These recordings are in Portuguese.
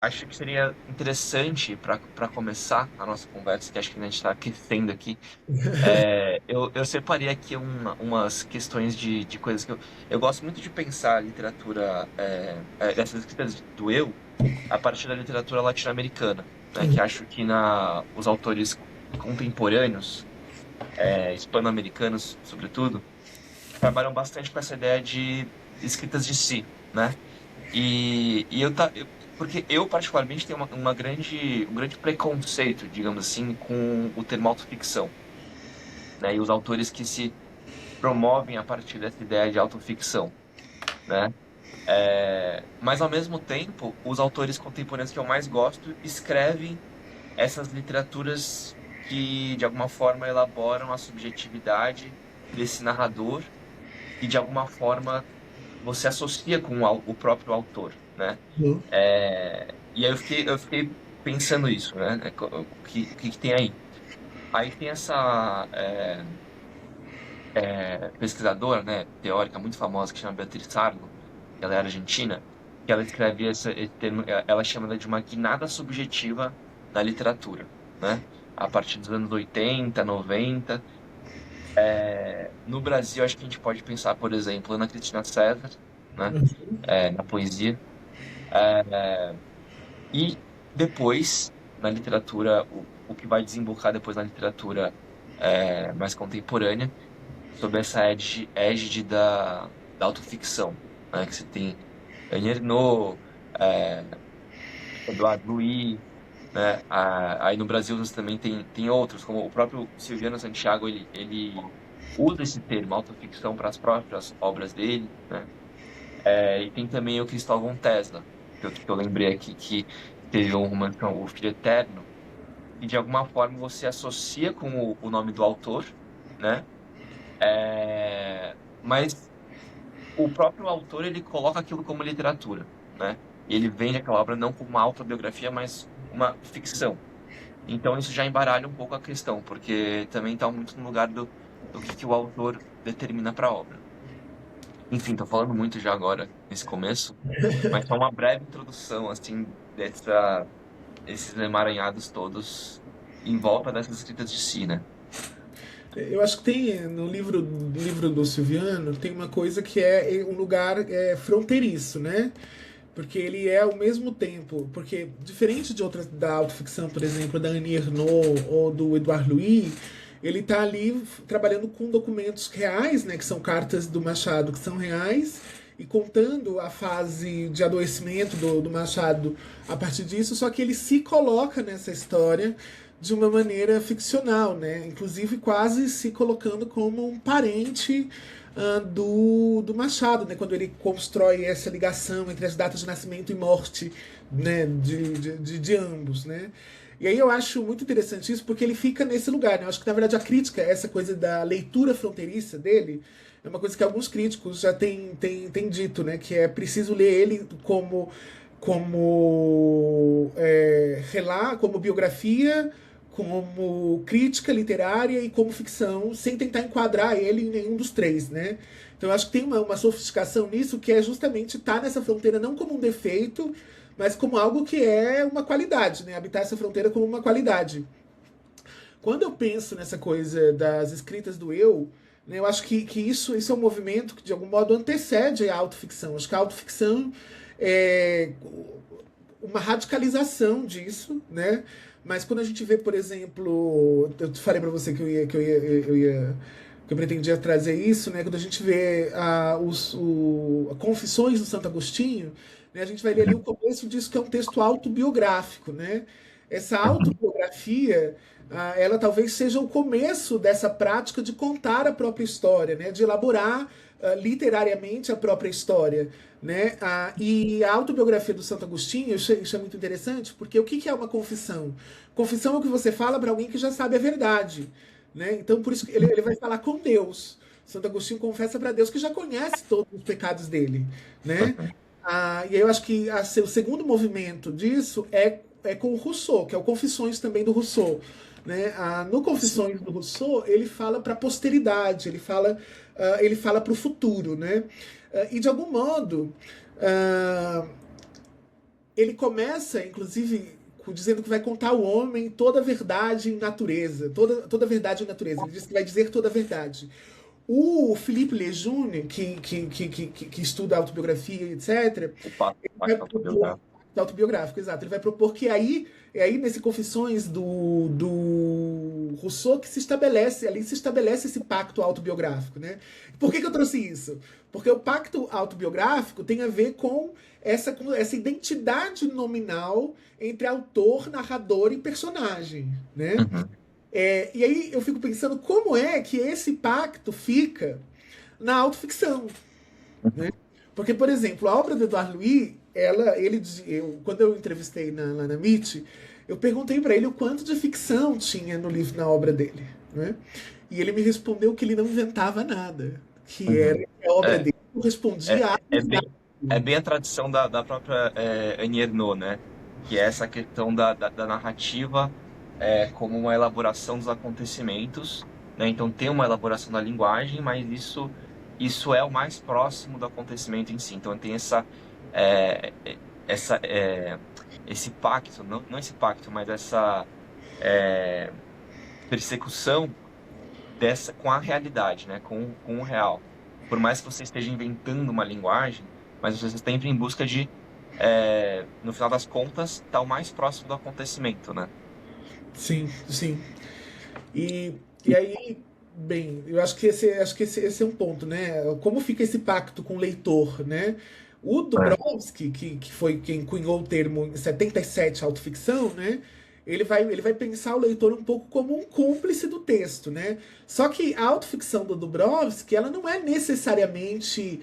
acho que seria interessante para começar a nossa conversa, que acho que a gente está aquecendo aqui. Eu separei aqui umas questões de coisas que eu gosto muito de pensar a literatura, dessas escritas do eu, a partir da literatura latino-americana, né? Que acho que os autores contemporâneos, hispano-americanos, sobretudo, trabalham bastante com essa ideia de escritas de si, né? Porque eu particularmente tenho um grande preconceito, digamos assim, com o termo autoficção, né? E os autores que se promovem a partir dessa ideia de autoficção, né? Mas ao mesmo tempo, os autores contemporâneos que eu mais gosto escrevem essas literaturas que de alguma forma elaboram a subjetividade desse narrador e de alguma forma você associa com o próprio autor, né? Uhum. E aí eu fiquei pensando isso, né? O que que tem aí? Aí tem essa pesquisadora, né, teórica muito famosa que chama Beatriz Sarlo, que ela é argentina, que ela escreve esse termo, ela chama ela de uma guinada subjetiva na literatura, né? A partir dos anos 80, 90. No Brasil, acho que a gente pode pensar, por exemplo, Ana Cristina César, né? Na poesia. E depois, na literatura, o que vai desembocar depois na literatura mais contemporânea, sob essa égide da autoficção, né? Que você tem Annie Ernaux, é, Eduardo Louis, né? Aí no Brasil você também tem outros, como o próprio Silviano Santiago, ele usa esse termo, autoficção, para as próprias obras dele, né? E tem também o Cristóvão Tesla, que eu lembrei aqui, que teve um romance, que é O Filho Eterno, e de alguma forma você associa com o nome do autor, né? Mas o próprio autor ele coloca aquilo como literatura, né? E ele vende aquela obra não como uma autobiografia, mas uma ficção. Então isso já embaralha um pouco a questão, porque também está muito no lugar do que o autor determina para a obra. Enfim, estou falando muito já agora nesse começo, mas só uma breve introdução assim esses emaranhados todos em volta dessas escritas de si, né? Eu acho que tem no livro do Silviano tem uma coisa que é um lugar fronteiriço, né? Porque ele é ao mesmo tempo, porque diferente de outras da autoficção, por exemplo, da Annie Ernaux ou do Edouard Louis, ele está ali trabalhando com documentos reais, né, que são cartas do Machado que são reais e contando a fase de adoecimento do Machado a partir disso, só que ele se coloca nessa história de uma maneira ficcional, né? Inclusive quase se colocando como um parente do Machado, né? Quando ele constrói essa ligação entre as datas de nascimento e morte, né? De ambos, né? E aí eu acho muito interessante isso porque ele fica nesse lugar, né? Eu acho que na verdade a crítica, essa coisa da leitura fronteiriça dele, é uma coisa que alguns críticos já têm dito, né? Que é preciso ler ele como biografia, como crítica literária e como ficção, sem tentar enquadrar ele em nenhum dos três, né? Então eu acho que tem uma sofisticação nisso que é justamente estar nessa fronteira não como um defeito, mas como algo que é uma qualidade, né? Habitar essa fronteira como uma qualidade. Quando eu penso nessa coisa das escritas do eu, né, eu acho que isso é um movimento que de algum modo antecede a autoficção. Acho que a autoficção é uma radicalização disso, né? Mas quando a gente vê, por exemplo, eu falei para você que eu pretendia trazer isso, né? Quando a gente vê Confissões do Santo Agostinho, né? A gente vai ler ali o começo disso que é um texto autobiográfico, né? Essa Uhum. autobiografia, ela talvez seja o começo dessa prática de contar a própria história, né? De elaborar literariamente a própria história, né? E a autobiografia do Santo Agostinho, isso é muito interessante, porque o que é uma confissão? Confissão é o que você fala para alguém que já sabe a verdade, né? Então, por isso que ele vai falar com Deus. Santo Agostinho confessa para Deus que já conhece todos os pecados dele, né? E aí eu acho que o segundo movimento disso é com o Rousseau, que é o Confissões também do Rousseau. Né? No Confissões do Rousseau, ele fala para a posteridade, ele fala para o futuro. Né? E de algum modo, ah, ele começa, inclusive, dizendo que vai contar ao homem toda a verdade em natureza, toda a verdade em natureza. Ele diz que vai dizer toda a verdade. O Philippe Lejeune, que estuda autobiografia, etc., O pacto, ele o vai pacto propor autobiográfico. autobiográfico, exato. Ele vai propor que aí nesse Confissões do Rousseau que se estabelece, ali se estabelece esse pacto autobiográfico, né? Por que eu trouxe isso? Porque o pacto autobiográfico tem a ver com essa identidade nominal entre autor, narrador e personagem, né? Uhum. E aí eu fico pensando como é que esse pacto fica na autoficção, né? Uhum. Porque, por exemplo, a obra do Edouard Louis, quando eu entrevistei lá na MIT, eu perguntei para ele o quanto de ficção tinha no livro, na obra dele, né? E ele me respondeu que ele não inventava nada, que era Uhum. que a obra É, dele correspondia à verdade. é bem a tradição da própria Annie Ernaux, né? Que é essa questão da narrativa como uma elaboração dos acontecimentos, né? Então tem uma elaboração da linguagem, mas isso é o mais próximo do acontecimento em si. Então tem é, essa, é, esse pacto, não esse pacto, mas essa é, persecução dessa com a realidade, né? Com o real. Por mais que você esteja inventando uma linguagem, mas você está sempre em busca no final das contas, estar o mais próximo do acontecimento, né? Sim, sim. E aí, bem, eu acho que esse é um ponto, né? Como fica esse pacto com o leitor, né? O É. Dobrowski, que foi quem cunhou o termo em 77 autoficção, né? Ele vai pensar o leitor um pouco como um cúmplice do texto, né? Só que a autoficção do Dobrowski, ela não é necessariamente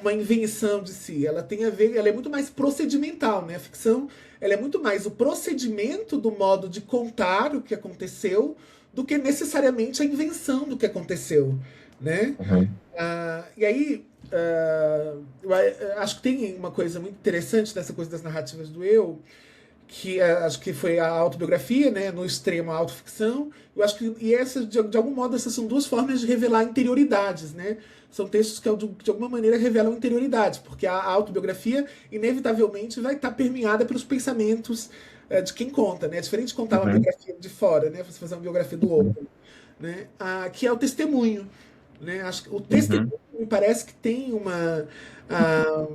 uma invenção de si. Ela tem a ver, ela é muito mais procedimental, né? A ficção, ela é muito mais o procedimento do modo de contar o que aconteceu do que necessariamente a invenção do que aconteceu, né? Uhum. E aí, acho que tem uma coisa muito interessante nessa coisa das narrativas do eu, que acho que foi a autobiografia, né, no extremo a autoficção. Eu acho que e essa de algum modo essas são duas formas de revelar interioridades, né? São textos que de alguma maneira revelam interioridades, porque a autobiografia inevitavelmente vai estar permeada pelos pensamentos de quem conta, né? É diferente de contar uma Uhum. biografia de fora, né? Você fazer uma biografia do Uhum. outro, né? Que é o testemunho, né? Acho que o Uhum. testemunho me parece que tem ah,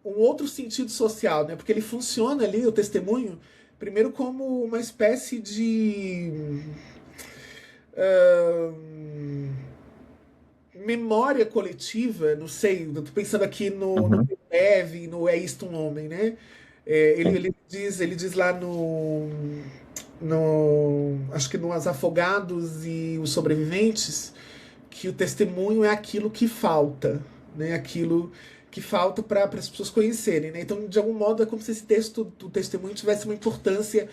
um outro sentido social, né? Porque ele funciona ali, o testemunho, primeiro como uma espécie de ahn, memória coletiva, não sei, eu tô pensando aqui no Uhum. Eve, no É Isto um Homem, né? Ele diz lá acho que no As Afogados e os Sobreviventes, que o testemunho é aquilo que falta, né? Aquilo que falta para as pessoas conhecerem, né? Então, de algum modo, é como se esse texto do testemunho tivesse uma importância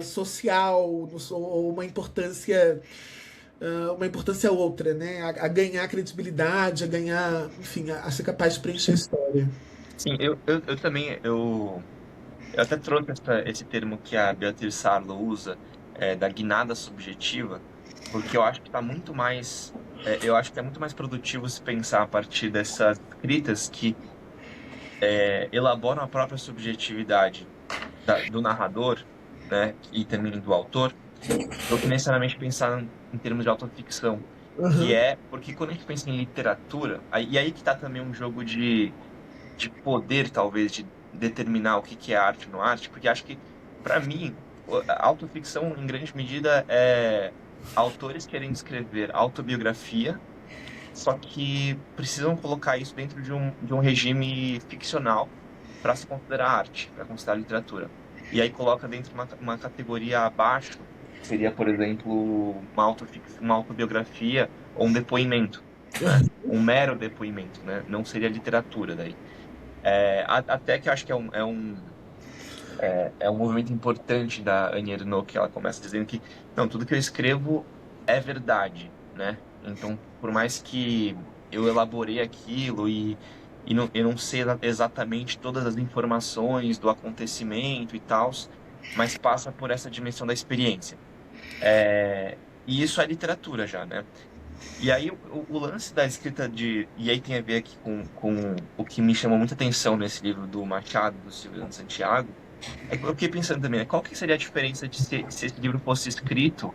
social ou uma importância outra, né? A ganhar credibilidade, a ganhar, enfim, a ser capaz de preencher a história. Sim, eu também, eu até trouxe esse termo que a Beatriz Sarlo usa, da guinada subjetiva, porque eu acho que está muito mais, eu acho que é muito mais produtivo se pensar a partir dessas escritas que elaboram a própria subjetividade do narrador, né, e também do autor, do que necessariamente pensar em termos de autoficção, que Aham. é, porque quando a gente pensa em literatura, e aí que está também um jogo de poder, talvez, de determinar o que que é arte no arte, porque acho que, para mim, a autoficção, em grande medida, é autores querem escrever autobiografia, só que precisam colocar isso dentro de um regime ficcional para se considerar arte, para considerar literatura. E aí coloca dentro uma categoria abaixo, que seria, por exemplo, uma autobiografia ou um depoimento, né? Um mero depoimento, né? Não seria literatura daí. Até que eu acho que é um movimento importante da Annie Ernaux, que ela começa dizendo que, não, tudo que eu escrevo é verdade, né? Então, por mais que eu elaborei aquilo e eu não sei exatamente todas as informações do acontecimento e tal, mas passa por essa dimensão da experiência. E isso é literatura já, né? E aí o lance da escrita e aí tem a ver aqui com o que me chamou muita atenção nesse livro do Machado, do Silvio Santiago, é que eu fiquei pensando também, né, qual que seria a diferença de se esse livro fosse escrito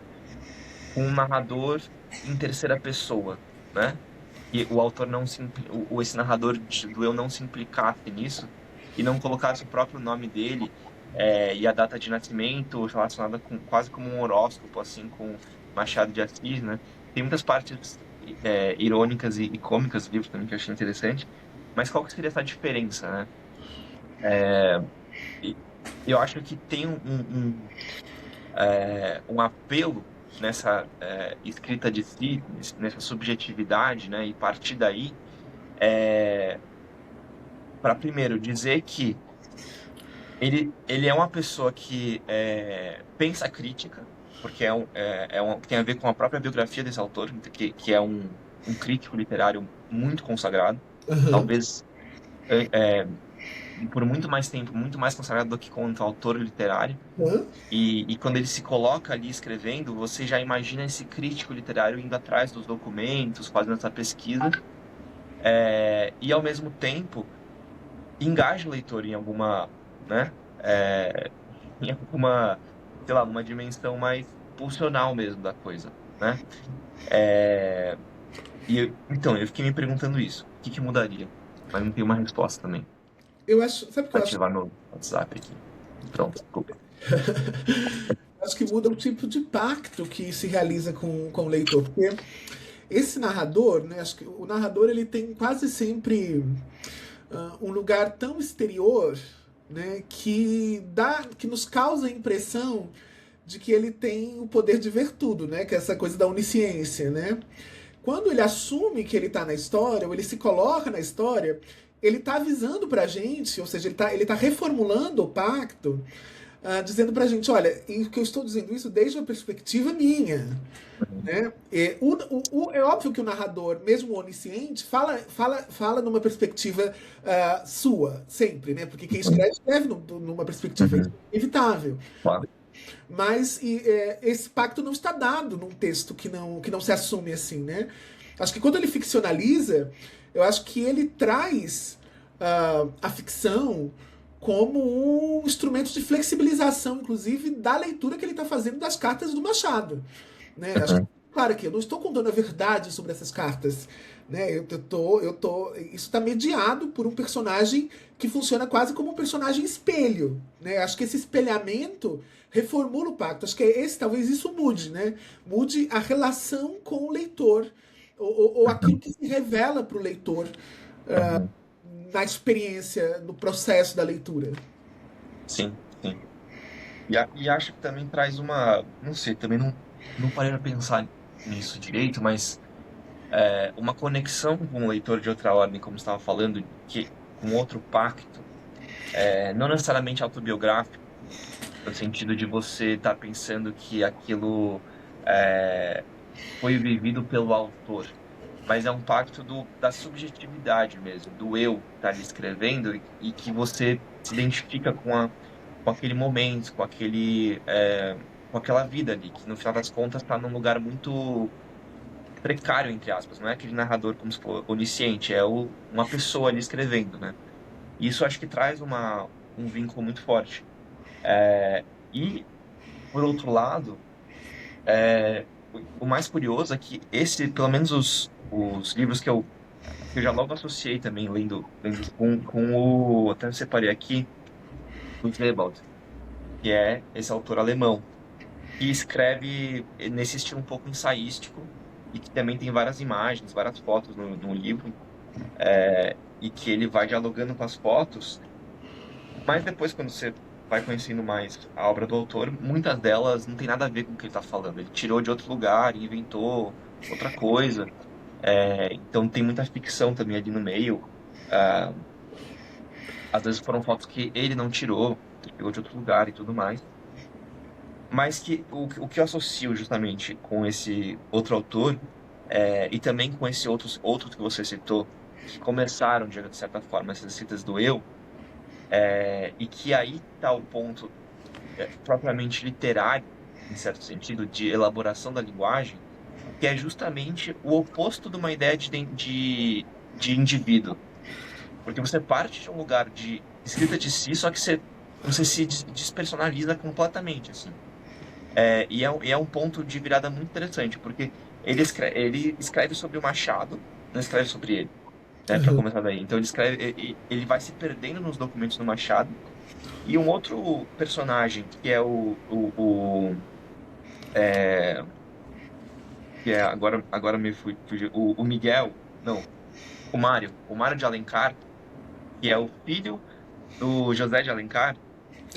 com um narrador em terceira pessoa, né? E o autor não esse narrador do eu não se implicasse nisso e não colocasse o próprio nome dele e a data de nascimento relacionada com quase como um horóscopo, assim, com Machado de Assis, né? Tem muitas partes irônicas e cômicas do livro também que eu achei interessante, mas qual que seria essa diferença, né? E eu acho que tem um apelo nessa escrita de si, nessa subjetividade, né? E partir daí para primeiro dizer que ele é uma pessoa que pensa crítica, porque tem a ver com a própria biografia desse autor, que é um crítico literário muito consagrado, Aham. talvez por muito mais tempo, muito mais consagrado do que como autor literário. Aham. E quando ele se coloca ali escrevendo, você já imagina esse crítico literário indo atrás dos documentos, fazendo essa pesquisa, e ao mesmo tempo engaja o leitor em alguma, né, em alguma, sei lá, uma dimensão mais pulsional mesmo da coisa, né? É, então, eu fiquei me perguntando isso, o que que mudaria? Mas não tem uma resposta também. Eu acho, sabe o que eu Vai acho? ativar no WhatsApp aqui. Pronto, desculpa. Acho que muda o tipo de pacto que se realiza com o leitor, porque esse narrador, né, acho que o narrador ele tem quase sempre um lugar tão exterior, né, que nos causa a impressão de que ele tem o poder de ver tudo, né, que é essa coisa da onisciência, né? Quando ele assume que ele está na história, ou ele se coloca na história, ele está avisando pra gente, ou seja, ele tá reformulando o pacto, dizendo pra gente, olha, e que eu estou dizendo isso desde uma perspectiva minha. Né? É óbvio que o narrador, mesmo onisciente, fala numa perspectiva sua, sempre, né? Porque quem Uhum, escreve numa perspectiva uhum, inevitável. claro. Mas esse pacto não está dado num texto que não se assume assim, né? Acho que quando ele ficcionaliza, eu acho que ele traz a ficção como um instrumento de flexibilização, inclusive, da leitura que ele está fazendo das cartas do Machado. Né? Acho que, Uhum, claro que eu não estou contando a verdade sobre essas cartas. Né? Isso está mediado por um personagem que funciona quase como um personagem espelho. Né? Acho que esse espelhamento reformula o pacto. Acho que talvez isso mude, né? Mude a relação com o leitor, ou aquilo uhum, que se revela para o leitor uhum. na experiência, no processo da leitura. Sim, sim. E acho que também traz não sei, também não parei pra pensar nisso direito, mas uma conexão com o leitor de outra ordem, como você estava falando, com outro pacto, não necessariamente autobiográfico, no sentido de você estar pensando que aquilo é, foi vivido pelo autor, mas é um pacto da subjetividade mesmo, do eu que está ali escrevendo e que você se identifica com aquele momento, com aquela vida ali, que no final das contas está num lugar muito precário, entre aspas, não é aquele narrador como se fosse onisciente, uma pessoa ali escrevendo, né? E isso acho que traz um vínculo muito forte. E, por outro lado, o mais curioso é que pelo menos os livros que eu já logo associei também, lendo até separei aqui, o Sebald, que é esse autor alemão, que escreve nesse estilo um pouco ensaístico e que também tem várias imagens, várias fotos no livro, e que ele vai dialogando com as fotos, mas depois, quando você vai conhecendo mais a obra do autor, muitas delas não tem nada a ver com o que ele está falando. Ele tirou de outro lugar e inventou outra coisa. Então tem muita ficção também ali no meio. Ah, às vezes foram fotos que ele não tirou, ele pegou de outro lugar e tudo mais. Mas o que eu associo justamente com esse outro autor, e também com esses outros que você citou, que começaram, de certa forma, essas escritas do eu, e que aí está o ponto propriamente literário, em certo sentido, de elaboração da linguagem, que é justamente o oposto de uma ideia de indivíduo. Porque você parte de um lugar de escrita de si, só que você se despersonaliza completamente, assim. E é um ponto de virada muito interessante, porque ele escreve sobre o Machado, não escreve sobre ele, né, para Aham. começar daí. Então ele escreve, ele vai se perdendo nos documentos do Machado, e um outro personagem, que é é, que é agora me fugiu, o Miguel, não, o Mário de Alencar, que é o filho do José de Alencar,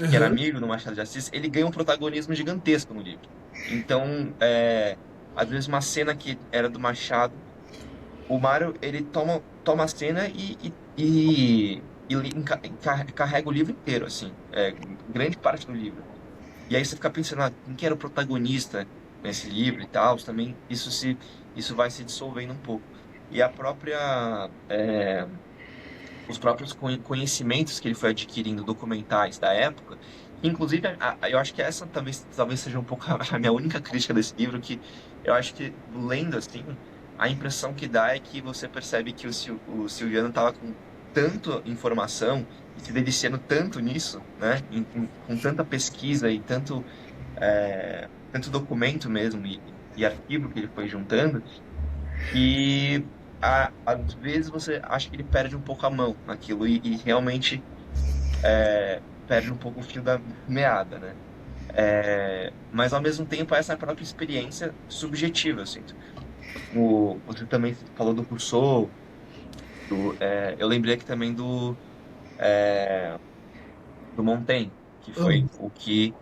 que era Aham. amigo do Machado de Assis, ele ganha um protagonismo gigantesco no livro. Então, às vezes uma cena que era do Machado, o Mário, ele toma a cena carrega o livro inteiro, assim, grande parte do livro. E aí você fica pensando, quem que era o protagonista nesse livro e tal, também isso vai se dissolvendo um pouco. E os próprios conhecimentos que ele foi adquirindo documentais da época, inclusive eu acho que essa talvez seja um pouco a minha única crítica desse livro, que eu acho que lendo assim, a impressão que dá é que você percebe que o Silviano estava com tanta informação e se deliciando tanto nisso, né, com tanta pesquisa e tanto documento mesmo e arquivo que ele foi juntando, que às vezes você acha que ele perde um pouco a mão naquilo e realmente perde um pouco o fio da meada, né? Mas ao mesmo tempo essa é a própria experiência subjetiva, eu sinto. Você também falou do Rousseau, eu lembrei aqui também do Montaigne, que foi Aham. o que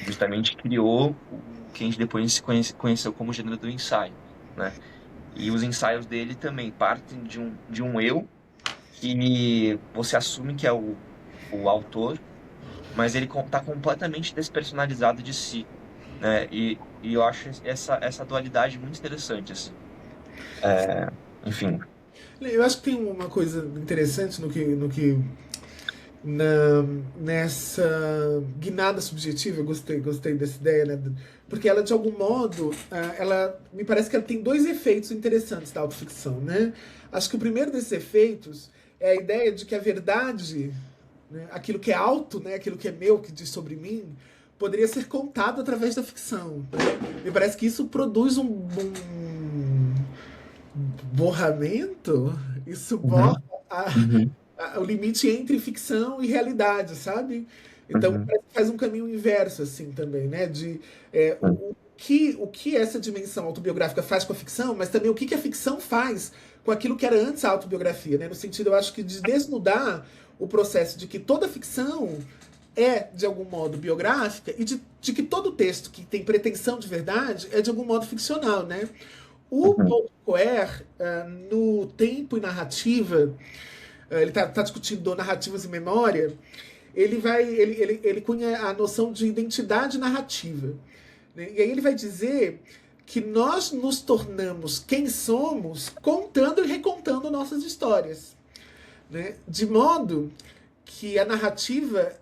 justamente criou o que a gente depois conheceu como gênero do ensaio, né? E os ensaios dele também partem de um eu que você assume que é o autor, mas ele está completamente despersonalizado de si, né? E eu acho essa dualidade muito interessante, assim. É, enfim. Eu acho que tem uma coisa interessante na, nessa guinada subjetiva, eu gostei dessa ideia, né? Porque ela, de algum modo, ela me parece que ela tem dois efeitos interessantes da autoficção, né? Acho que o primeiro desses efeitos é a ideia de que a verdade, né, aquilo que é alto, né, aquilo que é meu, que diz sobre mim, poderia ser contado através da ficção. Né? Me parece que isso produz um borramento, isso borra Uhum, uhum, o limite entre ficção e realidade, sabe? Então uhum, parece que faz um caminho inverso, assim, também, né? De o que essa dimensão autobiográfica faz com a ficção, mas também o que a ficção faz com aquilo que era antes a autobiografia, né? No sentido, eu acho que de desnudar o processo de que toda ficção é, de algum modo, biográfica e de que todo texto que tem pretensão de verdade é, de algum modo, ficcional, né? O uhum, Paulo Coelho, no Tempo e Narrativa, ele está discutindo narrativas e memória, ele cunha a noção de identidade narrativa. Né? E aí ele vai dizer que nós nos tornamos quem somos contando e recontando nossas histórias. Né? De modo que a narrativa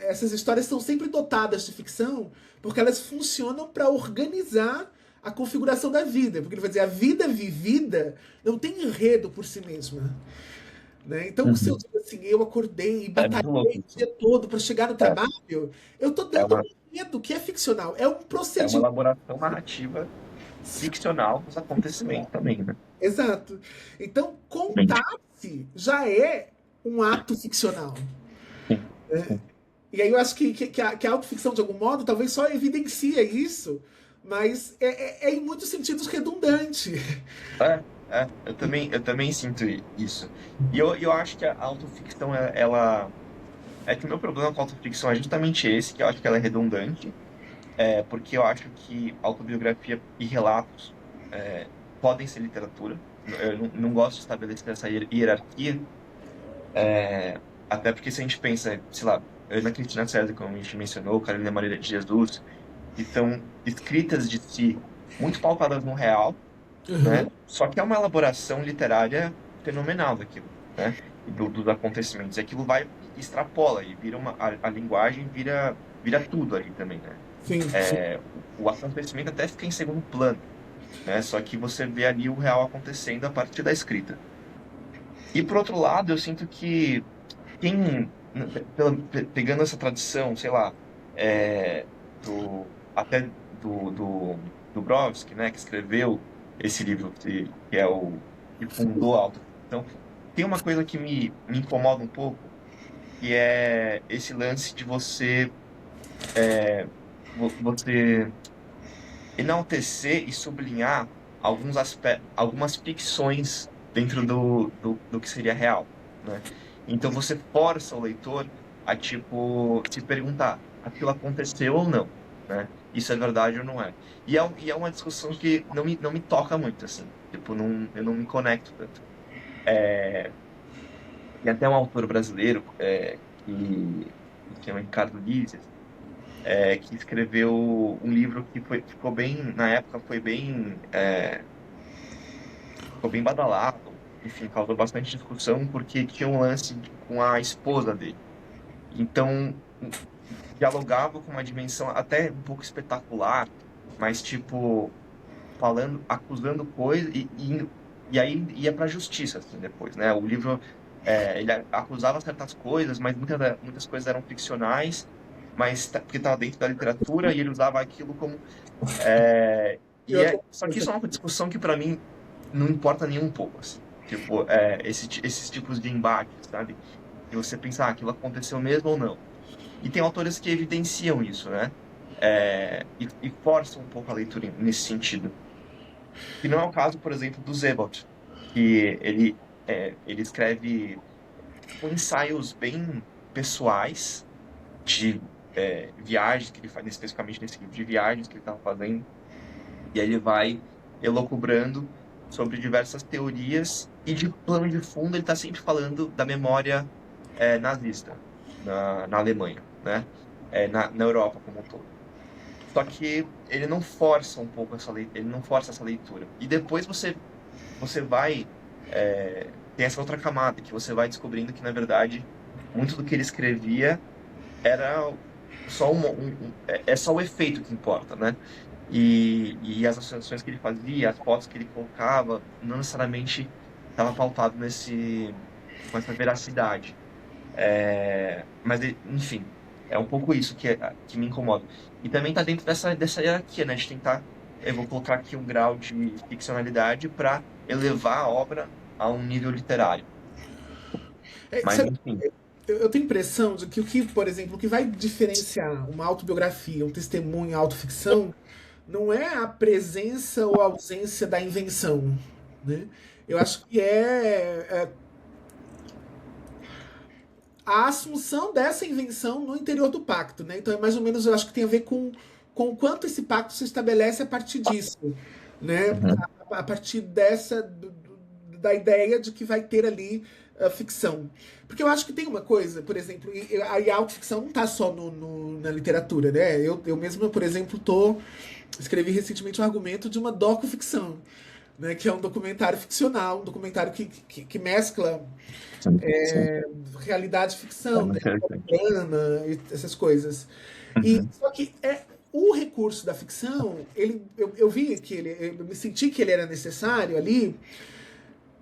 essas histórias são sempre dotadas de ficção porque elas funcionam para organizar a configuração da vida. Porque ele vai dizer, a vida vivida não tem enredo por si mesma. Né? Então, se eu uhum. digo assim, eu acordei e É muito louco batalhei o isso. dia todo para chegar no É, trabalho, eu estou é dando uma, um enredo que é ficcional. É um é uma procedimento elaboração narrativa ficcional dos acontecimentos ficcional. também, né? Exato. Então, Mente. contar-se já é um ato ficcional. Sim, Né? sim. E aí eu acho que a autoficção, de algum modo, talvez só evidencia isso, mas é em muitos sentidos redundante. Eu também sinto isso. E eu acho que a autoficção, ela. É que o meu problema com a autoficção é justamente esse, que eu acho que ela é redundante, porque eu acho que autobiografia e relatos podem ser literatura. Eu não gosto de estabelecer essa hierarquia, até porque se a gente pensa, sei lá, Ana Cristina César, como a gente mencionou, Carolina Maria de Jesus, que são escritas de si muito pautadas no real, né? Uhum. Só que é uma elaboração literária fenomenal daquilo, né? E dos acontecimentos. E aquilo vai extrapola e vira a linguagem vira tudo ali também, né? Sim, sim. O acontecimento até fica em segundo plano. né? Só que você vê ali o real acontecendo a partir da escrita. E por outro lado, eu sinto que quem, pegando essa tradição, sei lá, até do Brovsky, né, que escreveu esse livro que é que fundou a autoficção, tem uma coisa que me incomoda um pouco, que é esse lance de você enaltecer e sublinhar algumas ficções dentro do que seria real, né? Então você força o leitor a, tipo, se perguntar, aquilo aconteceu ou não, né? Isso é verdade ou não é? E é uma discussão que não me toca muito, assim. Tipo, não, eu não me conecto tanto. Tem até um autor brasileiro que se chama Ricardo Lises, que escreveu um livro ficou bem, na época ficou bem badalado, enfim, causou bastante discussão porque tinha um lance com a esposa dele. Então, dialogava com uma dimensão até um pouco espetacular, mas tipo, falando, acusando coisas e aí ia para a justiça assim, depois, né? O livro ele acusava certas coisas, mas muitas coisas eram ficcionais, mas porque estava dentro da literatura e ele usava aquilo como E outra só que coisa, isso é uma discussão que para mim não importa nem um pouco, assim. Tipo, esses tipos de embates, sabe? De você pensar, aquilo aconteceu mesmo ou não. E tem autores que evidenciam isso, né? E forçam um pouco a leitura nesse sentido. Que não é o caso, por exemplo, do Sebald, que ele escreve tipo, ensaios bem pessoais de viagens que ele faz, especificamente nesse livro de viagens que ele estava fazendo. E aí ele vai elocubrando sobre diversas teorias e de plano de fundo ele está sempre falando da memória nazista na Alemanha, né? Na Europa como um todo. Só que ele não força um pouco ele não força essa leitura. E depois você vai tem essa outra camada que você vai descobrindo que na verdade muito do que ele escrevia era só é só o efeito que importa, né? E as associações que ele fazia, as fotos que ele colocava, não necessariamente estava pautado com essa veracidade. Mas, enfim, é um pouco isso que me incomoda. E também está dentro dessa hierarquia, né? De tentar, eu vou colocar aqui um grau de ficcionalidade para elevar a obra a um nível literário. Mas, sabe, enfim. eu tenho a impressão de que por exemplo, o que vai diferenciar uma autobiografia, um testemunho, autoficção, não é a presença ou a ausência da invenção, né? Eu acho que é a assunção dessa invenção no interior do pacto, né? Então é mais ou menos, eu acho que tem a ver com o quanto esse pacto se estabelece a partir disso, né? Uhum, A partir da ideia de que vai ter ali a ficção. Porque eu acho que tem uma coisa, por exemplo, a autoficção não está só na literatura, né? Eu mesmo, por exemplo, escrevi recentemente um argumento de uma docuficção, né? Que é um documentário ficcional, um documentário que mescla sim, sim. realidade e É ficção, né? muito interessante. Drama e essas coisas. E Uhum, só que o recurso da ficção, eu vi que eu me senti que ele era necessário ali,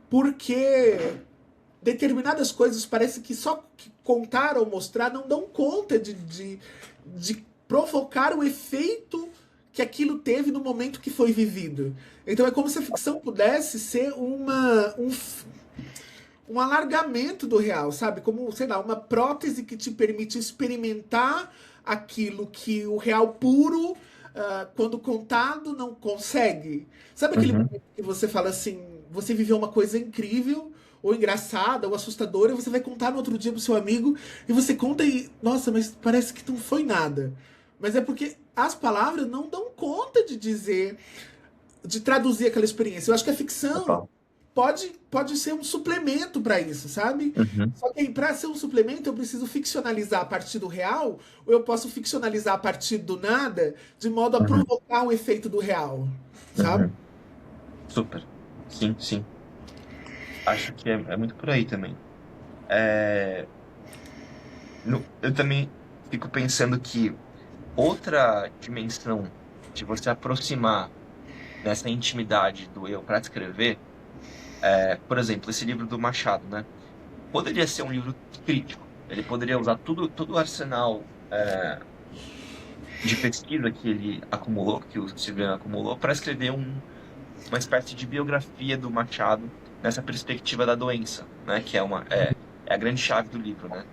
porque determinadas coisas parece que só que contar ou mostrar não dão conta de provocar o efeito que aquilo teve no momento que foi vivido. Então é como se a ficção pudesse ser um alargamento do real, sabe? Como, sei lá, uma prótese que te permite experimentar aquilo que o real puro, quando contado, não consegue. Sabe aquele uhum, momento que você fala assim, você viveu uma coisa incrível, ou engraçada, ou assustadora, e você vai contar no outro dia pro seu amigo, e você conta e, nossa, mas parece que não foi nada. Mas é porque as palavras não dão conta de dizer, de traduzir aquela experiência. Eu acho que a ficção total. pode ser um suplemento para isso, sabe? Uhum, Só que para ser um suplemento eu preciso ficcionalizar a partir do real, ou eu posso ficcionalizar a partir do nada, de modo a uhum, provocar o efeito do real, sabe? uhum. Super. Sim, sim. Acho que é muito por aí também. É, eu também fico pensando que outra dimensão de você aproximar nessa intimidade do eu para escrever, por exemplo, esse livro do Machado, né? Poderia ser um livro crítico. Ele poderia usar todo o arsenal de pesquisa que ele acumulou, que o Silviano acumulou, para escrever uma espécie de biografia do Machado nessa perspectiva da doença, né? Que é a grande chave do livro, né?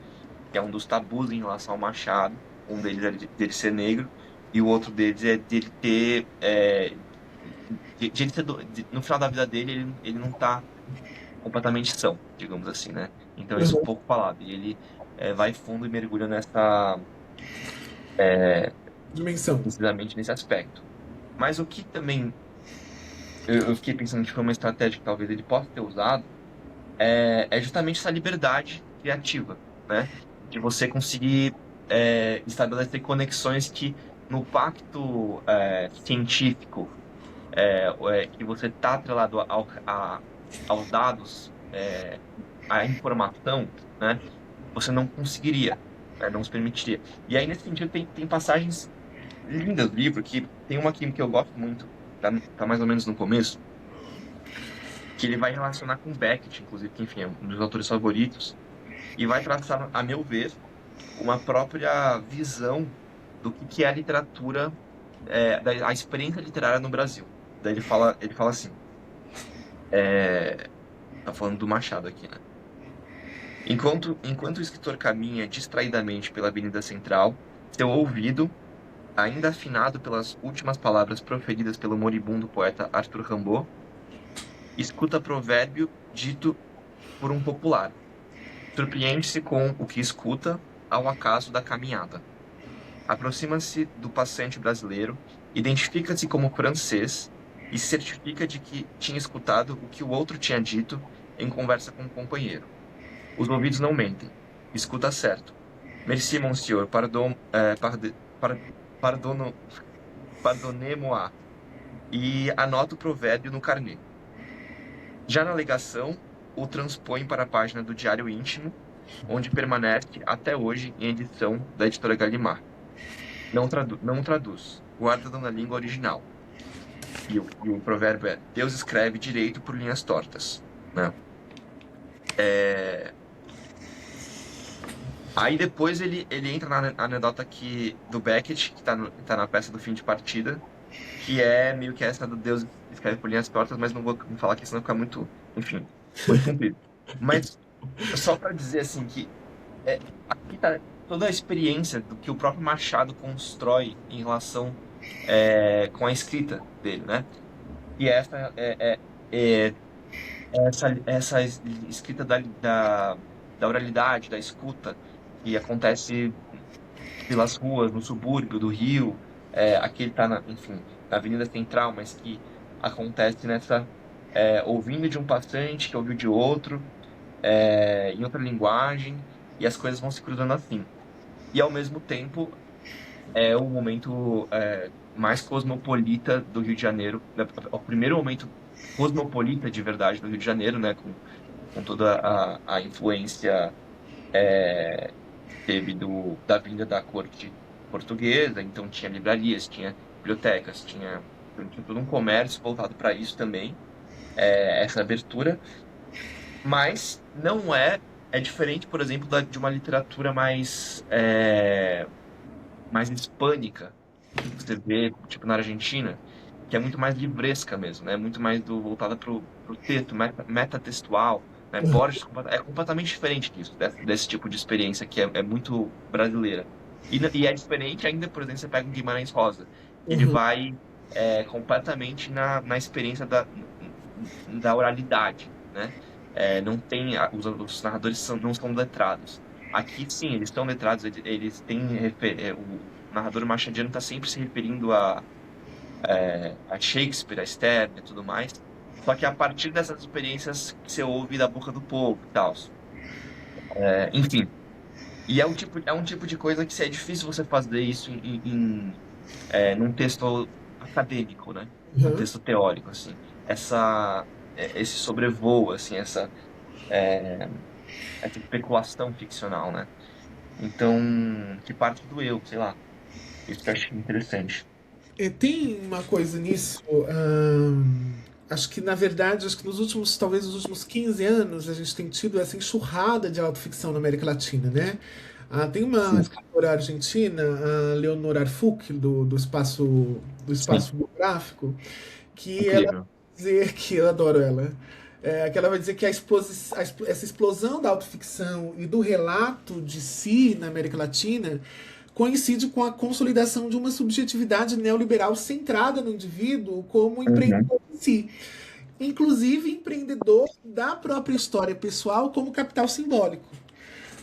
Que é um dos tabus em relação ao Machado. Um deles é dele ser negro e o outro deles é dele ter de ele ser no final da vida dele ele não tá completamente são, digamos assim, né? Então isso é um Uhum. pouco falado e ele vai fundo e mergulha nessa é, Dimensão. precisamente nesse aspecto. Mas o que também eu fiquei pensando que foi uma estratégia que talvez ele possa ter usado é justamente essa liberdade criativa, né? De você conseguir estabelecer conexões que no pacto científico que você está atrelado aos dados, à informação, né? Você não conseguiria, não se permitiria. E aí, nesse sentido, tem passagens lindas do livro, que tem uma aqui que eu gosto muito, tá mais ou menos no começo, que ele vai relacionar com Beckett, inclusive, que, enfim, é um dos autores favoritos, e vai traçar, a meu ver, uma própria visão do que é a literatura, a experiência literária no Brasil. Daí ele fala assim, tá falando do Machado aqui, né? Enquanto o escritor caminha distraidamente pela Avenida Central, seu ouvido, ainda afinado pelas últimas palavras proferidas pelo moribundo poeta Arthur Rimbaud, escuta provérbio dito por um popular. Surpreende-se com o que escuta ao acaso da caminhada. Aproxima-se do passante brasileiro, identifica-se como francês e se certifica de que tinha escutado o que o outro tinha dito em conversa com um companheiro. Os ouvidos não mentem. Escuta certo. Merci, monsieur. Pardono, pardonnez-moi. E anota o provérbio no carnê. Já na legação, o transpõe para a página do Diário Íntimo, onde permanece até hoje em edição da editora Gallimard. Não traduz, guarda na língua original. E o provérbio é: Deus escreve direito por linhas tortas, né? É, Aí depois ele entra na anedota do Beckett, que tá na peça do fim de partida, que é meio que essa do Deus escreve por linhas tortas, mas não vou falar aqui, senão fica muito, enfim, muito comprido. Mas só para dizer assim que aqui tá toda a experiência do que o próprio Machado constrói em relação com a escrita dele, né? E é essa escrita da oralidade, da escuta, que acontece pelas ruas, no subúrbio do Rio, aqui ele está, enfim, na Avenida Central, mas que acontece ouvindo de um passante que ouviu de outro, em outra linguagem, e as coisas vão se cruzando assim. E, ao mesmo tempo, é o momento mais cosmopolita do Rio de Janeiro, né, o primeiro momento cosmopolita de verdade do Rio de Janeiro, né, com toda a influência teve da vinda da corte portuguesa, então tinha livrarias, tinha bibliotecas, então tinha todo um comércio voltado para isso também, essa abertura, mas não é diferente, por exemplo, de uma literatura mais hispânica, que você vê, tipo, na Argentina, que é muito mais livresca mesmo, né? Muito mais voltada pro texto, metatextual, né? Borges é completamente diferente disso, desse tipo de experiência que é muito brasileira. E é diferente ainda, por exemplo, você pega um Guimarães Rosa, que ele Uhum. vai completamente na experiência da oralidade, né? Não tem, os narradores não são letrados. Aqui, sim, eles estão letrados, eles têm. O narrador machadiano está sempre se referindo a Shakespeare, a Sterne e tudo mais. Só que a partir dessas experiências que você ouve da boca do povo e tal. Enfim. E é um tipo de coisa que é difícil você fazer isso num texto acadêmico, né? Num Uhum. texto teórico, assim. Esse sobrevoo, assim, é, essa especulação ficcional, né? Então, que parte do eu, sei lá. Isso que eu achei interessante. Tem uma coisa nisso. Acho que, na verdade, acho que nos últimos, talvez nos últimos 15 anos, a gente tem tido essa enxurrada de autoficção na América Latina, né? Tem uma Sim, escritora argentina, a Leonor Arfuc, do sim, espaço biográfico, que ela vai incrível. dizer que eu adoro ela. Que ela vai dizer que essa explosão da autoficção e do relato de si na América Latina coincide com a consolidação de uma subjetividade neoliberal centrada no indivíduo como Uhum. empreendedor em si, inclusive empreendedor da própria história pessoal como capital simbólico,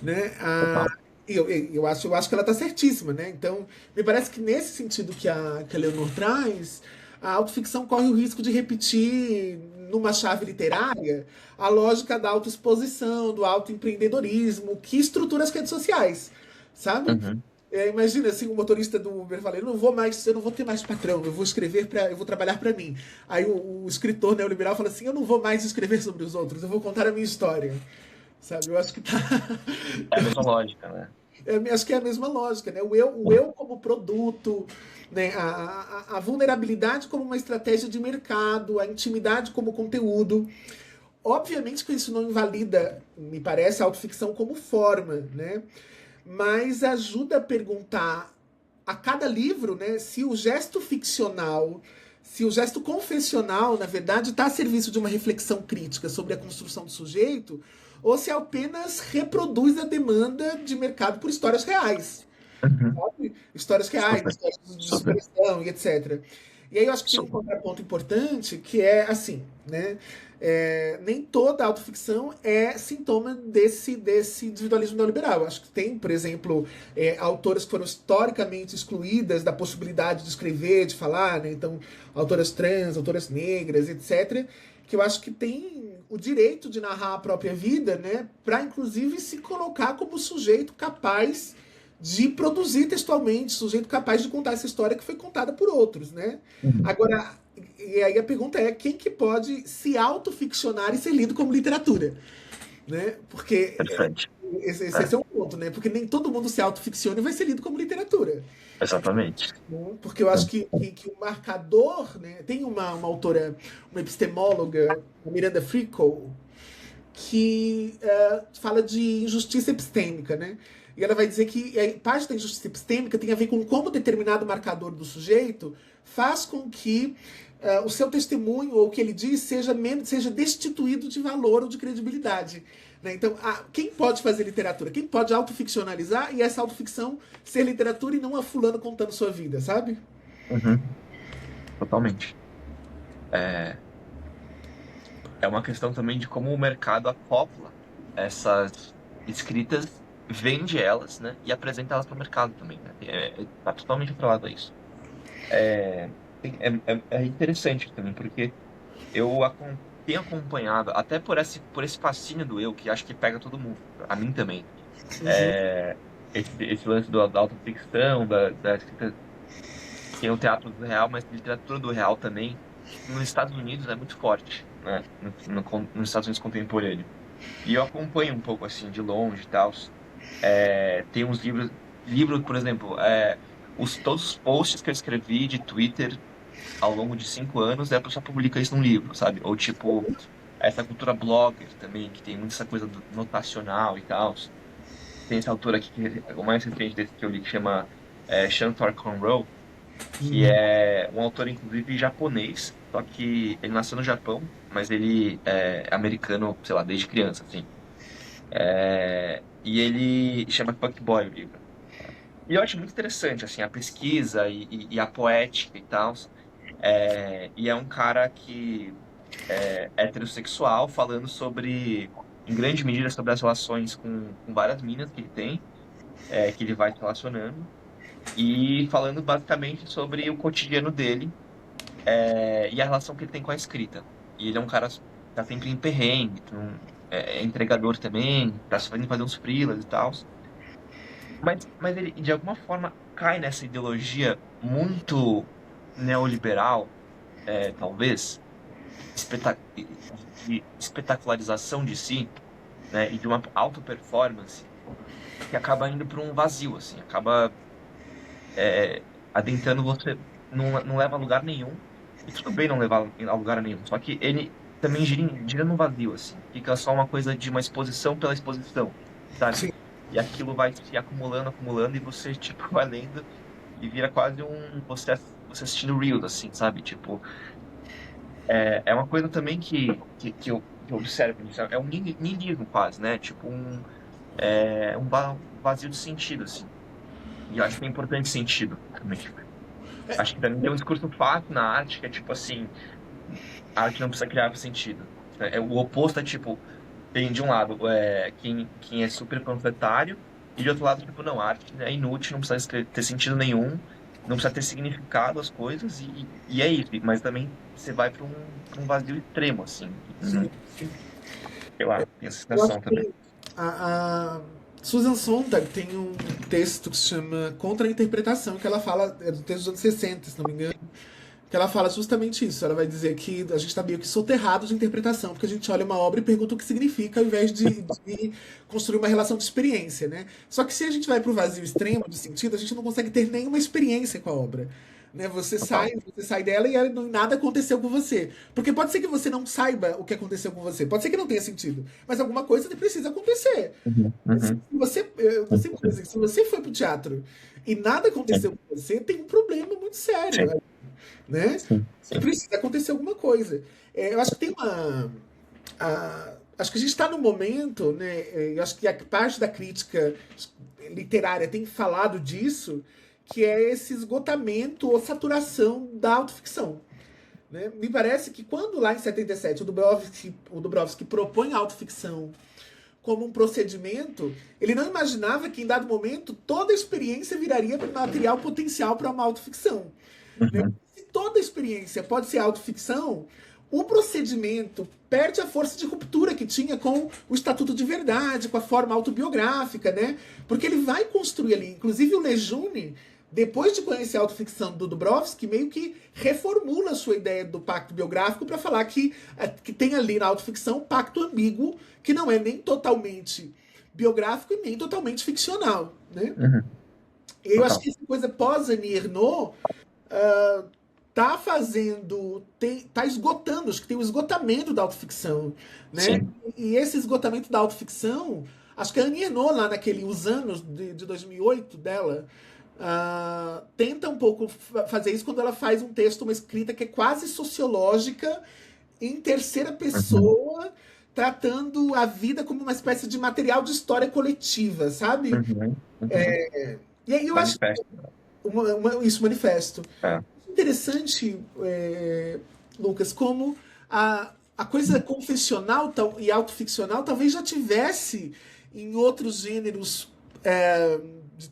né? Total. Eu acho que ela está certíssima, né? Então, me parece que nesse sentido que a Leonor traz, a autoficção corre o risco de repetir numa chave literária a lógica da autoexposição, do autoempreendedorismo que estrutura as redes sociais, sabe? Uhum. Imagina assim, o motorista do Uber fala, eu não vou ter mais patrão, eu vou trabalhar para mim. Aí o escritor neoliberal fala assim, eu não vou mais escrever sobre os outros, eu vou contar a minha história. Sabe, eu acho que tá. É a mesma lógica, né? Acho que é a mesma lógica, né? O eu como produto, né? A vulnerabilidade como uma estratégia de mercado, a intimidade como conteúdo. Obviamente que isso não invalida, me parece, a autoficção como forma, né? Mas ajuda a perguntar a cada livro, né, se o gesto ficcional, se o gesto confessional, na verdade, está a serviço de uma reflexão crítica sobre a construção do sujeito, ou se apenas reproduz a demanda de mercado por histórias reais, Uhum. sabe? Histórias reais, Super, histórias de super. expressão e etc. E aí eu acho que tem um Super. contraponto importante que é assim, né? Nem toda autoficção é sintoma desse individualismo neoliberal. Eu acho que tem, por exemplo, autoras que foram historicamente excluídas da possibilidade de escrever, de falar, né? Então, autoras trans, autoras negras, etc., que eu acho que tem o direito de narrar a própria vida, né? Para, inclusive, se colocar como sujeito capaz de produzir textualmente, sujeito capaz de contar essa história que foi contada por outros, né? Uhum. Agora, e aí a pergunta é quem que pode se autoficcionar e ser lido como literatura, né? Porque Perfeito. esse É, é um ponto, né? Porque nem todo mundo se autoficciona e vai ser lido como literatura, exatamente. né? Porque eu acho que o marcador, né? Tem uma autora, uma epistemóloga, a Miranda Frickle, que fala de injustiça epistêmica, né? E ela vai dizer que parte da injustiça epistêmica tem a ver com como determinado marcador do sujeito faz com que o seu testemunho ou o que ele diz seja destituído de valor ou de credibilidade. Né? Então, quem pode fazer literatura? Quem pode autoficcionalizar e essa autoficção ser literatura e não a fulano contando sua vida, sabe? Uhum. Totalmente. É, é uma questão também de como o mercado acopla essas escritas, vende elas, né? E apresenta elas para o mercado também, né? Tá totalmente atrelado a isso. É, é interessante também, porque tenho acompanhado, até por esse fascínio do eu, que acho que pega todo mundo, a mim também. Uhum. É, esse lance da autoficção, da escrita, tem o teatro do real, mas a literatura do real também, nos Estados Unidos é muito forte, né? Nos Estados Unidos contemporâneo. E eu acompanho um pouco assim, de longe e tal. Tem uns livros, por exemplo, todos os posts que eu escrevi de Twitter ao longo de 5 anos, a pessoa publica isso num livro, sabe? Ou tipo, essa cultura blogger também, que tem muito essa coisa notacional e tal. Tem esse autor aqui, o mais recente desse que eu li, que chama Shantor Conroe, que Uhum. é um autor, inclusive, japonês, só que ele nasceu no Japão, mas ele é americano, sei lá, desde criança, assim. E ele chama Fuckboy o livro. E eu acho muito interessante, assim, a pesquisa e a poética e tal. E é um cara que é heterossexual, falando sobre, em grande medida, sobre as relações com várias minas que ele tem, que ele vai se relacionando, e falando basicamente sobre o cotidiano dele, e a relação que ele tem com a escrita. E ele é um cara que tá sempre em perrengue, então, é entregador também, tá fazendo fazer uns freelas e tal. Mas ele, de alguma forma, cai nessa ideologia muito neoliberal, talvez, de espetacularização de si, né, e de uma auto-performance que acaba indo para um vazio, assim, acaba adentrando você. não leva a lugar nenhum. E tudo bem não levar a lugar nenhum. Só que ele também gira no vazio, assim. Fica só uma coisa de uma exposição pela exposição, sabe? Sim. E aquilo vai se acumulando, acumulando, e você, tipo, vai lendo e vira quase você assistindo Reels, assim, sabe? Tipo, é uma coisa também que eu observo nisso. É um niilismo quase, né? Tipo, um vazio de sentido, assim. E eu acho que é importante sentido também. Acho que também tem um discurso fácil na arte, que é tipo assim, a arte não precisa criar sentido. O oposto é tipo, tem de um lado quem é super panfletário, e de outro lado, tipo, não, a arte é inútil, não precisa ter sentido nenhum, não precisa ter significado as coisas, e é isso. Mas também você vai pra um vazio extremo, assim. Sim. Sei lá, tem essa Eu acho sensação também. que a Susan Sontag tem um texto que se chama Contra a Interpretação, que ela fala, é do texto dos anos 60, se não me engano, que ela fala justamente isso. Ela vai dizer que a gente está meio que soterrado de interpretação, porque a gente olha uma obra e pergunta o que significa, ao invés de construir uma relação de experiência, né? Só que se a gente vai para o vazio extremo de sentido, a gente não consegue ter nenhuma experiência com a obra. Né? Total. Você sai dela e nada aconteceu com você. Porque pode ser que você não saiba o que aconteceu com você. Pode ser que não tenha sentido. Mas alguma coisa precisa acontecer. Uhum, Se uhum. você, eu sempre digo assim, se você foi pro teatro e nada aconteceu Sim, com você, tem um problema muito sério, sim, né? sim, sim. Precisa acontecer alguma coisa. Eu acho que tem acho que a gente está no momento, né? Eu acho que a parte da crítica literária tem falado disso, que é esse esgotamento ou saturação da autoficção. Né? Me parece que quando lá em 77 o Dubrovsky propõe a autoficção como um procedimento, ele não imaginava que em dado momento toda a experiência viraria material potencial para uma autoficção. Né? Uhum. Se toda a experiência pode ser autoficção, o procedimento perde a força de ruptura que tinha com o Estatuto de Verdade, com a forma autobiográfica, né? Porque ele vai construir ali. Inclusive o Lejeune, depois de conhecer a autoficção do Dubrovsky, meio que reformula a sua ideia do pacto biográfico para falar que tem ali na autoficção um pacto ambíguo que não é nem totalmente biográfico e nem totalmente ficcional, né? Uhum. E eu acho Total. que essa coisa pós-Annie Ernaux tá fazendo, tá esgotando, acho que tem o esgotamento da autoficção, né? Sim. E esse esgotamento da autoficção, acho que a Annie Ernaux, lá naquele Os Anos de 2008 dela, tenta um pouco fazer isso quando ela faz um texto, uma escrita que é quase sociológica, em terceira Uhum. pessoa, tratando a vida como uma espécie de material de história coletiva, sabe? Uhum. Uhum. E aí eu acho Manifesto. isso manifesto. É. Interessante, Lucas, como a coisa confessional e autoficcional talvez já tivesse em outros gêneros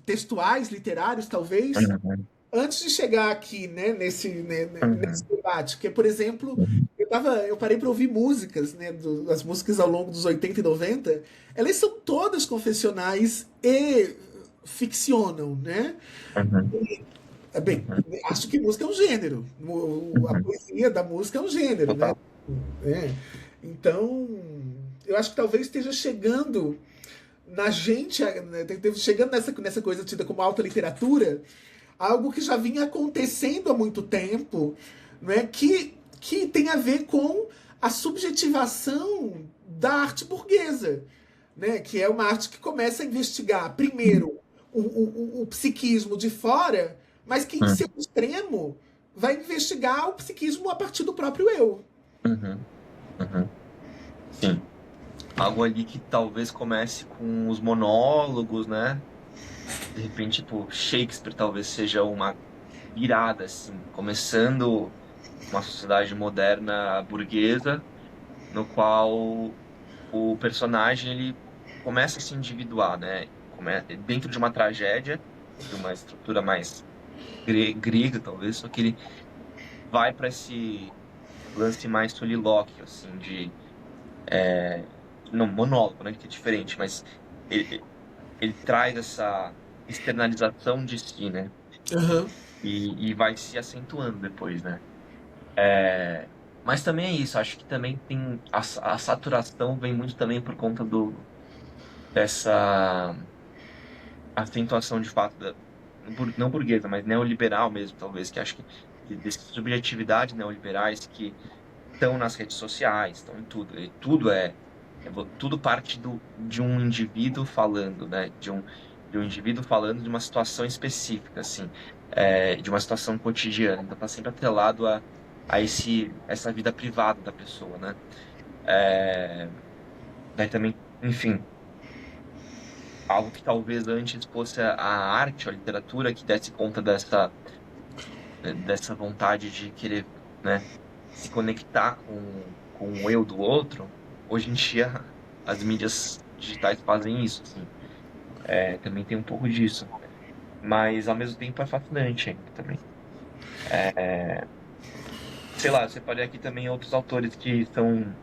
textuais, literários, talvez, Uhum. antes de chegar aqui, né, nesse Uhum. debate. Que, por exemplo, Uhum. eu parei para ouvir músicas, né, as músicas ao longo dos 80 e 90, elas são todas confessionais e ficcionam, né? Uhum. Bem, Uhum. acho que música é um gênero. A Uhum. poesia da música é um gênero, né? Total. É. Então, eu acho que talvez esteja chegando na gente, né, chegando nessa coisa tida como alta literatura, algo que já vinha acontecendo há muito tempo, né? Que tem a ver com a subjetivação da arte burguesa, né? Que é uma arte que começa a investigar primeiro o psiquismo de fora, mas que em Uhum. seu extremo vai investigar o psiquismo a partir do próprio eu. Uhum. Uhum. Sim. Algo ali que talvez comece com os monólogos, né? De repente, tipo, Shakespeare talvez seja uma virada, assim, começando uma sociedade moderna burguesa, no qual o personagem ele começa a se individuar, né? Dentro de uma tragédia, de uma estrutura mais grega, talvez, só que ele vai para esse lance mais solilóquio, assim, não, monólogo, né? Que é diferente, mas ele, ele traz essa externalização de si, né? Aham. E vai se acentuando depois, né? É, mas também é isso, acho que também tem a saturação vem muito também por conta dessa acentuação de fato não burguesa, mas neoliberal mesmo, talvez, que acho que dessa subjetividade neoliberais que estão nas redes sociais, estão em tudo. E tudo parte de um indivíduo falando, né? De um indivíduo falando de uma situação específica, assim, de uma situação cotidiana. Então tá sempre atrelado a essa vida privada da pessoa, né? É, daí também, enfim, algo que talvez antes fosse a arte, a literatura, que desse conta dessa vontade de querer, né, se conectar com o eu do outro. Hoje em dia as mídias digitais fazem isso, assim. Também tem um pouco disso, mas ao mesmo tempo é fascinante ainda também. Sei lá, eu separei aqui também outros autores que são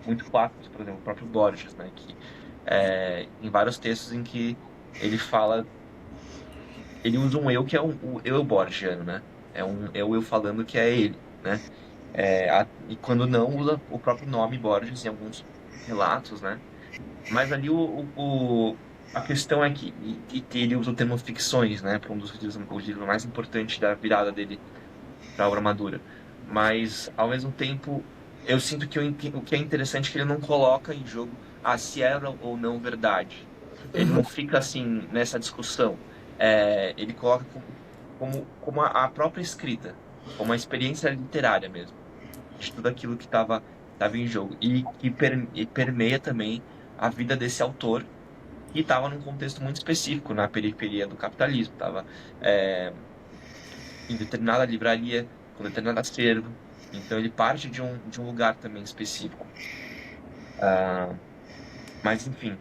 muito clássicos, por exemplo, o próprio Borges, né, que em vários textos em que ele fala, ele usa um eu que é o eu borgiano, né? É o eu falando que é ele, né? E quando não, usa o próprio nome Borges em alguns relatos, né? Mas ali a questão é que ele usa o termo ficções, né? Para um dos os livros mais importantes da virada dele para a obra madura. Mas, ao mesmo tempo, eu sinto que o que é interessante é que ele não coloca em jogo se era ou não verdade. Ele não fica assim nessa discussão. Ele coloca como a própria escrita, como a experiência literária mesmo de tudo aquilo que estava em jogo e que permeia também a vida desse autor que estava num contexto muito específico, na periferia do capitalismo, estava em determinada livraria, com determinado acervo, então ele parte de um lugar também específico. Ah, mas enfim,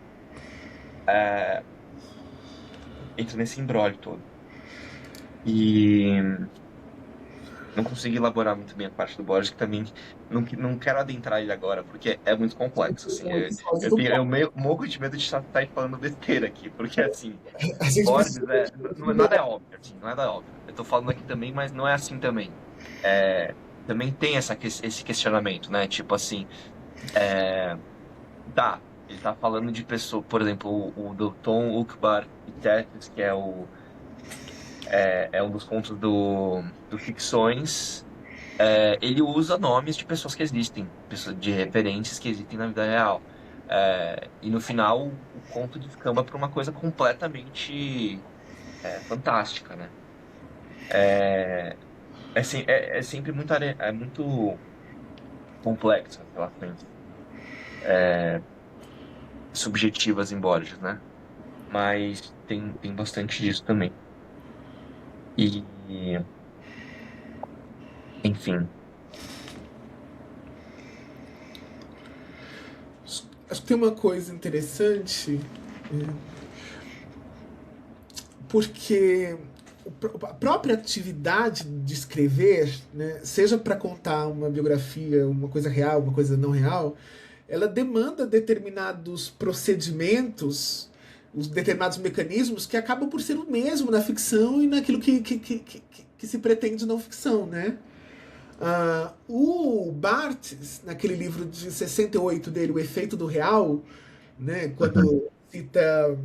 ah, entra nesse imbróglio todo. E não consegui elaborar muito bem a parte do Borges, que também não quero adentrar ele agora, porque é muito complexo, assim. Um episódio do Eu blog. meio morro de medo de estar falando besteira aqui, porque, assim, A gente Borges precisa nada é óbvio, assim, nada é óbvio. Eu tô falando aqui também, mas não é assim também. Também tem esse questionamento, né? Tipo assim, tá, ele tá falando de pessoa, por exemplo, o do Tom Ukbar e Tetris, que é um dos contos do Ficções. Ele usa nomes de pessoas que existem, de referentes que existem na vida real. E no final, o conto descamba para uma coisa completamente fantástica, né? É sempre é muito complexo as relações subjetivas em Borges, né? Mas tem bastante disso também. E, enfim. Acho que tem uma coisa interessante, porque a própria atividade de escrever, né, seja para contar uma biografia, uma coisa real, uma coisa não real, ela demanda determinados procedimentos, os determinados mecanismos que acabam por ser o mesmo na ficção e naquilo que se pretende não ficção, né? O Barthes, naquele livro de 68 dele, O Efeito do Real, né, Uhum. quando cita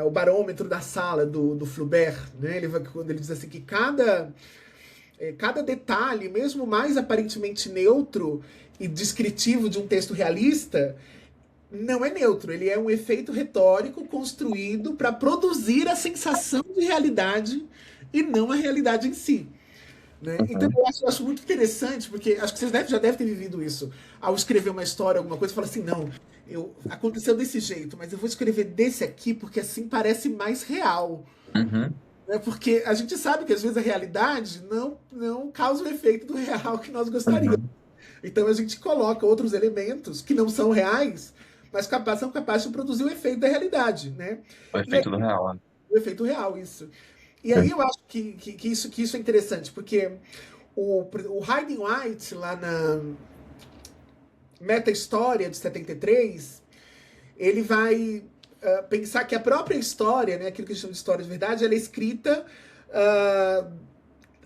o barômetro da sala do Flaubert, né, quando ele diz assim que cada detalhe, mesmo mais aparentemente neutro e descritivo de um texto realista, não é neutro, ele é um efeito retórico construído para produzir a sensação de realidade e não a realidade em si. Né? Então Uhum. eu acho muito interessante, porque acho que vocês já devem ter vivido isso. Ao escrever uma história, alguma coisa, fala assim, não, aconteceu desse jeito, mas eu vou escrever desse aqui porque assim parece mais real. Uhum. Né? Porque a gente sabe que às vezes a realidade não causa o efeito do real que nós gostaríamos. Uhum. Então a gente coloca outros elementos que não são reais, mas são capazes de produzir o efeito da realidade. Né? O E aí, efeito do real, né? o efeito real, isso. E aí eu acho que isso é interessante, porque o Hayden White, lá na Meta-História de 73, ele vai pensar que a própria história, né, aquilo que a gente chama de história de verdade, ela é escrita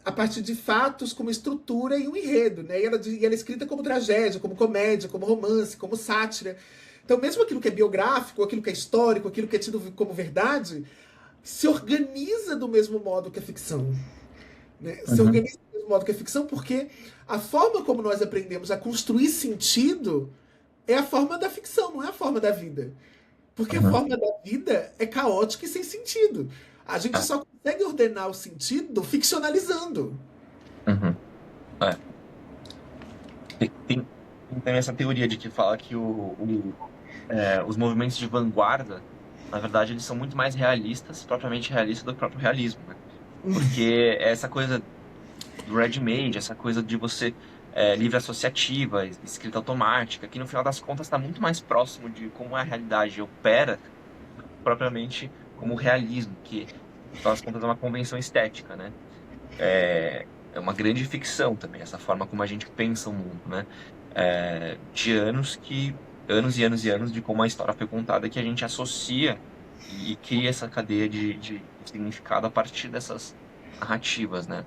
a partir de fatos como estrutura e um enredo. Né, e ela é escrita como tragédia, como comédia, como romance, como sátira. Então, mesmo aquilo que é biográfico, aquilo que é histórico, aquilo que é tido como verdade, se organiza do mesmo modo que a ficção. Né? Se Uhum, organiza do mesmo modo que a ficção porque a forma como nós aprendemos a construir sentido é a forma da ficção, não é a forma da vida. Porque a uhum, forma da vida é caótica e sem sentido. A gente é, só consegue ordenar o sentido ficcionalizando. uhum, é. Tem também essa teoria de que fala que os movimentos de vanguarda, na verdade, eles são muito mais realistas, propriamente realistas, do que o próprio realismo, né? Porque essa coisa do ready-made, essa coisa de você livre associativa, escrita automática, que no final das contas está muito mais próximo de como a realidade opera, propriamente como o realismo, que no final das contas é uma convenção estética, né? É uma grande ficção também, essa forma como a gente pensa o mundo, né? De anos e anos e anos de como a história foi contada, que a gente associa e cria essa cadeia de significado a partir dessas narrativas, né?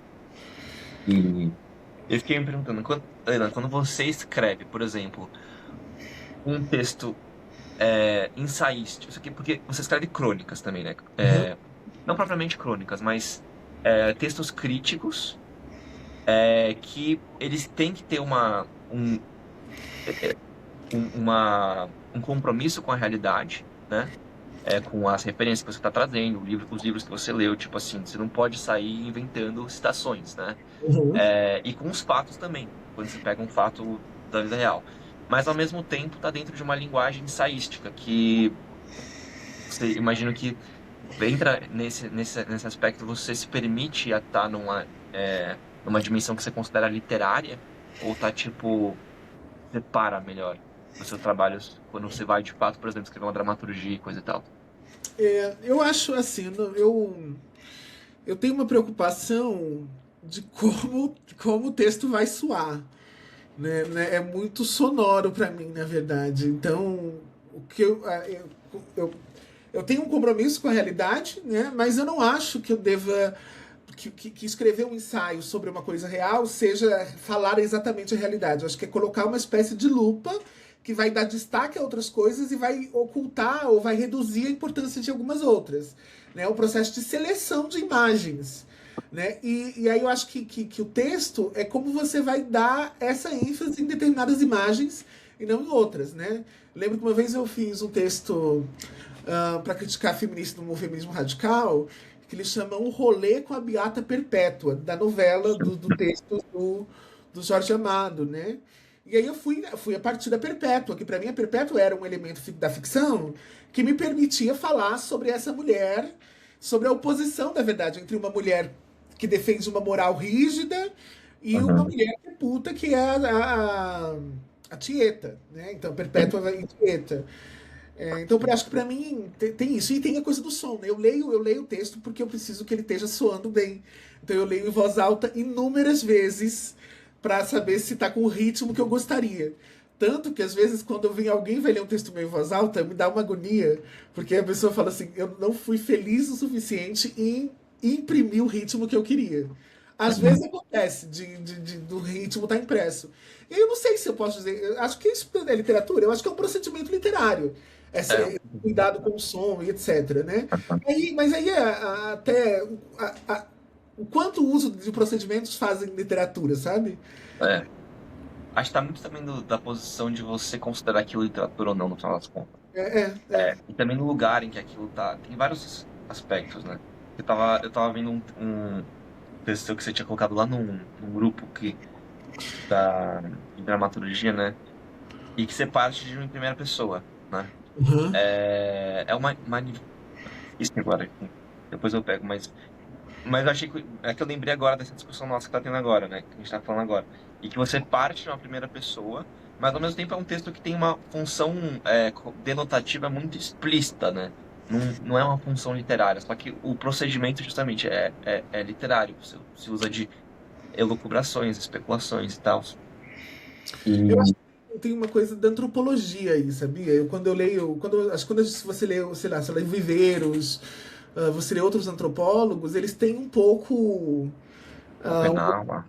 E eu fiquei me perguntando, Ana, quando você escreve, por exemplo, um texto ensaístico, isso aqui porque você escreve crônicas também, né? Uhum. Não propriamente crônicas, mas textos críticos que eles têm que ter um compromisso com a realidade, né? Com as referências que você está trazendo, os livros que você leu, tipo assim, você não pode sair inventando citações, né? Uhum. E com os fatos também, quando você pega um fato da vida real. Mas ao mesmo tempo está dentro de uma linguagem ensaística, que você imagino que entra nesse aspecto, você se permite a estar numa dimensão que você considera literária, ou tá tipo, separa melhor os seus trabalhos quando você vai de fato, por exemplo, escrever uma dramaturgia e coisa e tal. Eu acho assim, eu tenho uma preocupação de como o texto vai soar. Né? É muito sonoro para mim, na verdade. Então, o que eu, eu tenho um compromisso com a realidade, né? Mas eu não acho que eu deva que escrever um ensaio sobre uma coisa real seja falar exatamente a realidade. Eu acho que é colocar uma espécie de lupa que vai dar destaque a outras coisas e vai ocultar ou vai reduzir a importância de algumas outras. Né? O processo de seleção de imagens. Né? E aí eu acho que o texto é como você vai dar essa ênfase em determinadas imagens e não em outras. Né? Lembro que uma vez eu fiz um texto para criticar feminismo no feminismo radical, que eles chamam O Rolê com a Beata Perpétua, da novela, do texto do Jorge Amado, né? E aí eu fui a partir da Perpétua, que para mim a Perpétua era um elemento da ficção que me permitia falar sobre essa mulher, sobre a oposição, da verdade, entre uma mulher que defende uma moral rígida e uma Uhum. mulher que é puta, que é a Tieta, né? Então, Perpétua e Tieta. Então, acho que para mim tem isso. E tem a coisa do som, né? Eu leio o texto porque eu preciso que ele esteja soando bem. Então, eu leio em voz alta inúmeras vezes para saber se está com o ritmo que eu gostaria. Tanto que, às vezes, quando vem alguém vai ler um texto meio em voz alta, me dá uma agonia, porque a pessoa fala assim: eu não fui feliz o suficiente em imprimir o ritmo que eu queria. Às vezes Uhum. acontece do ritmo estar impresso. E eu não sei se eu posso dizer, eu acho que isso é literatura, eu acho que é um procedimento literário É. esse cuidado com o som e etc, né? Mas aí até o quanto o uso de procedimentos fazem literatura, sabe? É. Acho que tá muito também da posição de você considerar aquilo literatura ou não, no final das contas. É. E também no lugar em que aquilo tá. Tem vários aspectos, né? Eu tava vendo um texto que você tinha colocado lá num grupo de dramaturgia, né? E que você parte de uma em primeira pessoa, né? Uhum. É uma isso agora aqui. Depois eu pego, mas eu achei que eu lembrei agora dessa discussão nossa que tá tendo agora, né? Que a gente tá falando agora. E que você parte de uma primeira pessoa, mas ao mesmo tempo é um texto que tem uma função denotativa muito explícita, né? Não é uma função literária, só que o procedimento justamente é literário. Você se usa de elucubrações, especulações e tal. Eu acho E, que tem uma coisa da antropologia aí, sabia? Quando eu leio, quando você lê, sei lá, Viveiros, você lê outros antropólogos, eles têm um pouco Schopenhauer, lá.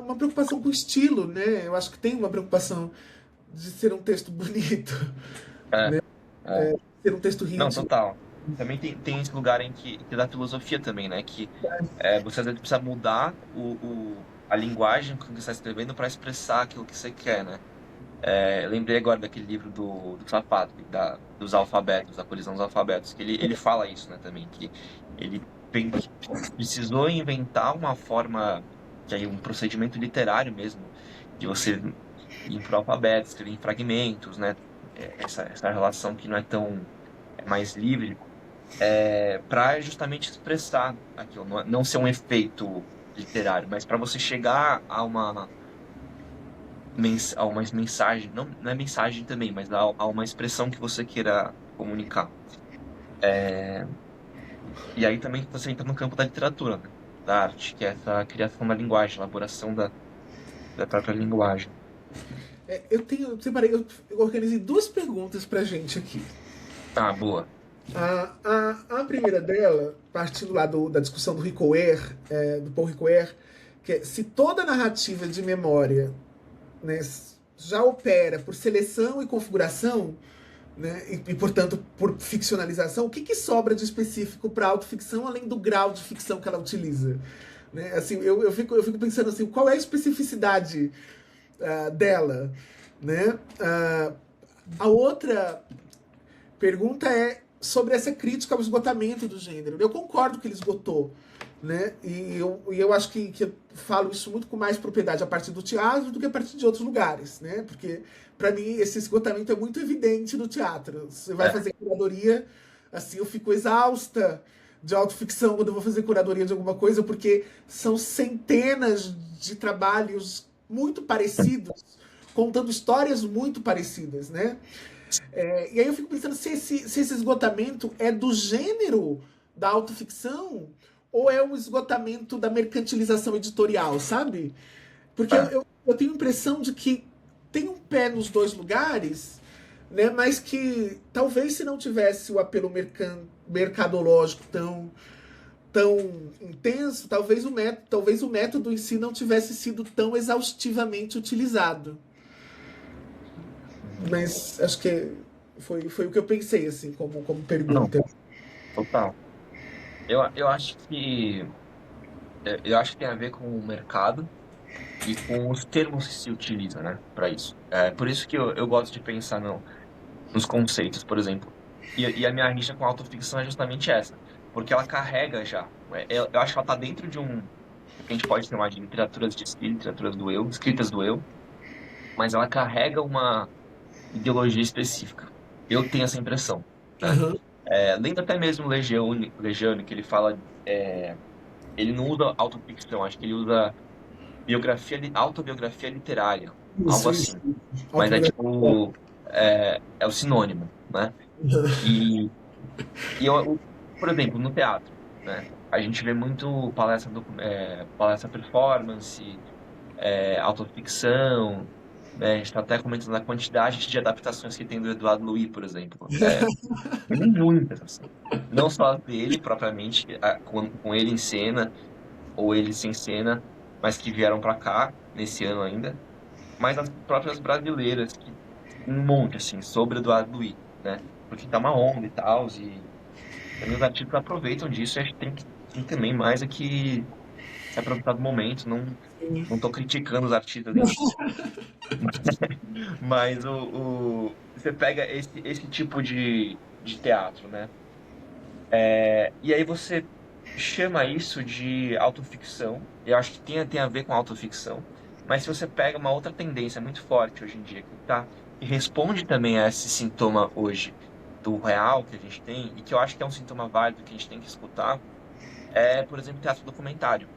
uma preocupação com o estilo, né? Eu acho que tem uma preocupação de ser um texto bonito, É, é. ser um texto Não, ritmo. total. também tem esse lugar em que da filosofia também, né? Que você às vezes precisa mudar a linguagem com que você está escrevendo para expressar aquilo que você quer, né? Eu lembrei agora daquele livro do Sapato, dos alfabetos, da colisão dos alfabetos, que ele fala isso, né, também, que ele que precisou inventar uma forma, que aí um procedimento literário mesmo, de você ir para o alfabeto, escrever em fragmentos, né? Essa relação que não é tão mais livre, para justamente expressar aquilo, não ser um efeito literário, mas para você chegar a uma mensagem, não é mensagem também, mas a uma expressão que você queira comunicar. E aí também você entra no campo da literatura, né? Da arte, que é essa criação da linguagem, elaboração da própria linguagem. Eu separei, eu organizei duas perguntas pra gente aqui. Ah, boa. A primeira dela, partindo lá da discussão do Ricoeur, do Paul Ricoeur, que é se toda narrativa de memória, né, já opera por seleção e configuração, né, e, portanto por ficcionalização, o que sobra de específico para autoficção além do grau de ficção que ela utiliza? Né? Assim, eu fico pensando assim, qual é a especificidade dela? Né? A outra pergunta é sobre essa crítica ao esgotamento do gênero. Eu concordo que ele esgotou, né? E eu acho que eu falo isso muito com mais propriedade a partir do teatro do que a partir de outros lugares, né? Porque para mim esse esgotamento é muito evidente no teatro. Você vai É, fazer curadoria, assim, eu fico exausta de autoficção quando eu vou fazer curadoria de alguma coisa, porque são centenas de trabalhos muito parecidos, contando histórias muito parecidas, né? E aí eu fico pensando se esse esgotamento é do gênero da autoficção ou é um esgotamento da mercantilização editorial, sabe? Porque eu, é, eu, eu tenho a impressão de que tem um pé nos dois lugares, né? Mas que talvez se não tivesse o apelo mercadológico tão intenso, talvez o método em si não tivesse sido tão exaustivamente utilizado. uhum. Mas acho que foi o que eu pensei, assim, como Não, pergunta. total. Eu acho que tem a ver com o mercado e com os termos que se utiliza, né, para isso. Por isso que eu gosto de pensar nos conceitos, por exemplo. E a minha rixa com a autoficção é justamente essa, porque ela carrega já. Eu acho que ela está dentro de do que a gente pode chamar de literaturas de si, literaturas do eu, escritas do eu, mas ela carrega uma ideologia específica. Eu tenho essa impressão, né? Aham. Lendo até mesmo Legione, que ele fala, ele não usa autoficção, acho que ele usa autobiografia literária, algo Isso. assim. Mas é Autobiografia. tipo, é o sinônimo, né? E, e por exemplo, no teatro, né? A gente vê muito palestra performance, autoficção, né? A gente está até comentando a quantidade de adaptações que tem do Eduardo Louis, por exemplo. Tem muitas, assim. Não só dele propriamente, com ele em cena, ou ele sem cena, mas que vieram para cá nesse ano ainda, mas as próprias brasileiras, que um monte, assim, sobre Eduardo Louis, né? Porque tá uma onda e tal, e também os artistas aproveitam disso, e acho que tem também mais aqui se aproveitar do momento, não tô criticando os artistas em si. Mas você pega esse tipo de teatro, né? E aí você chama isso de autoficção. Eu acho que tem a ver com autoficção. Mas se você pega uma outra tendência muito forte hoje em dia, que responde também a esse sintoma hoje do real que a gente tem, e que eu acho que é um sintoma válido que a gente tem que escutar, por exemplo, teatro documentário.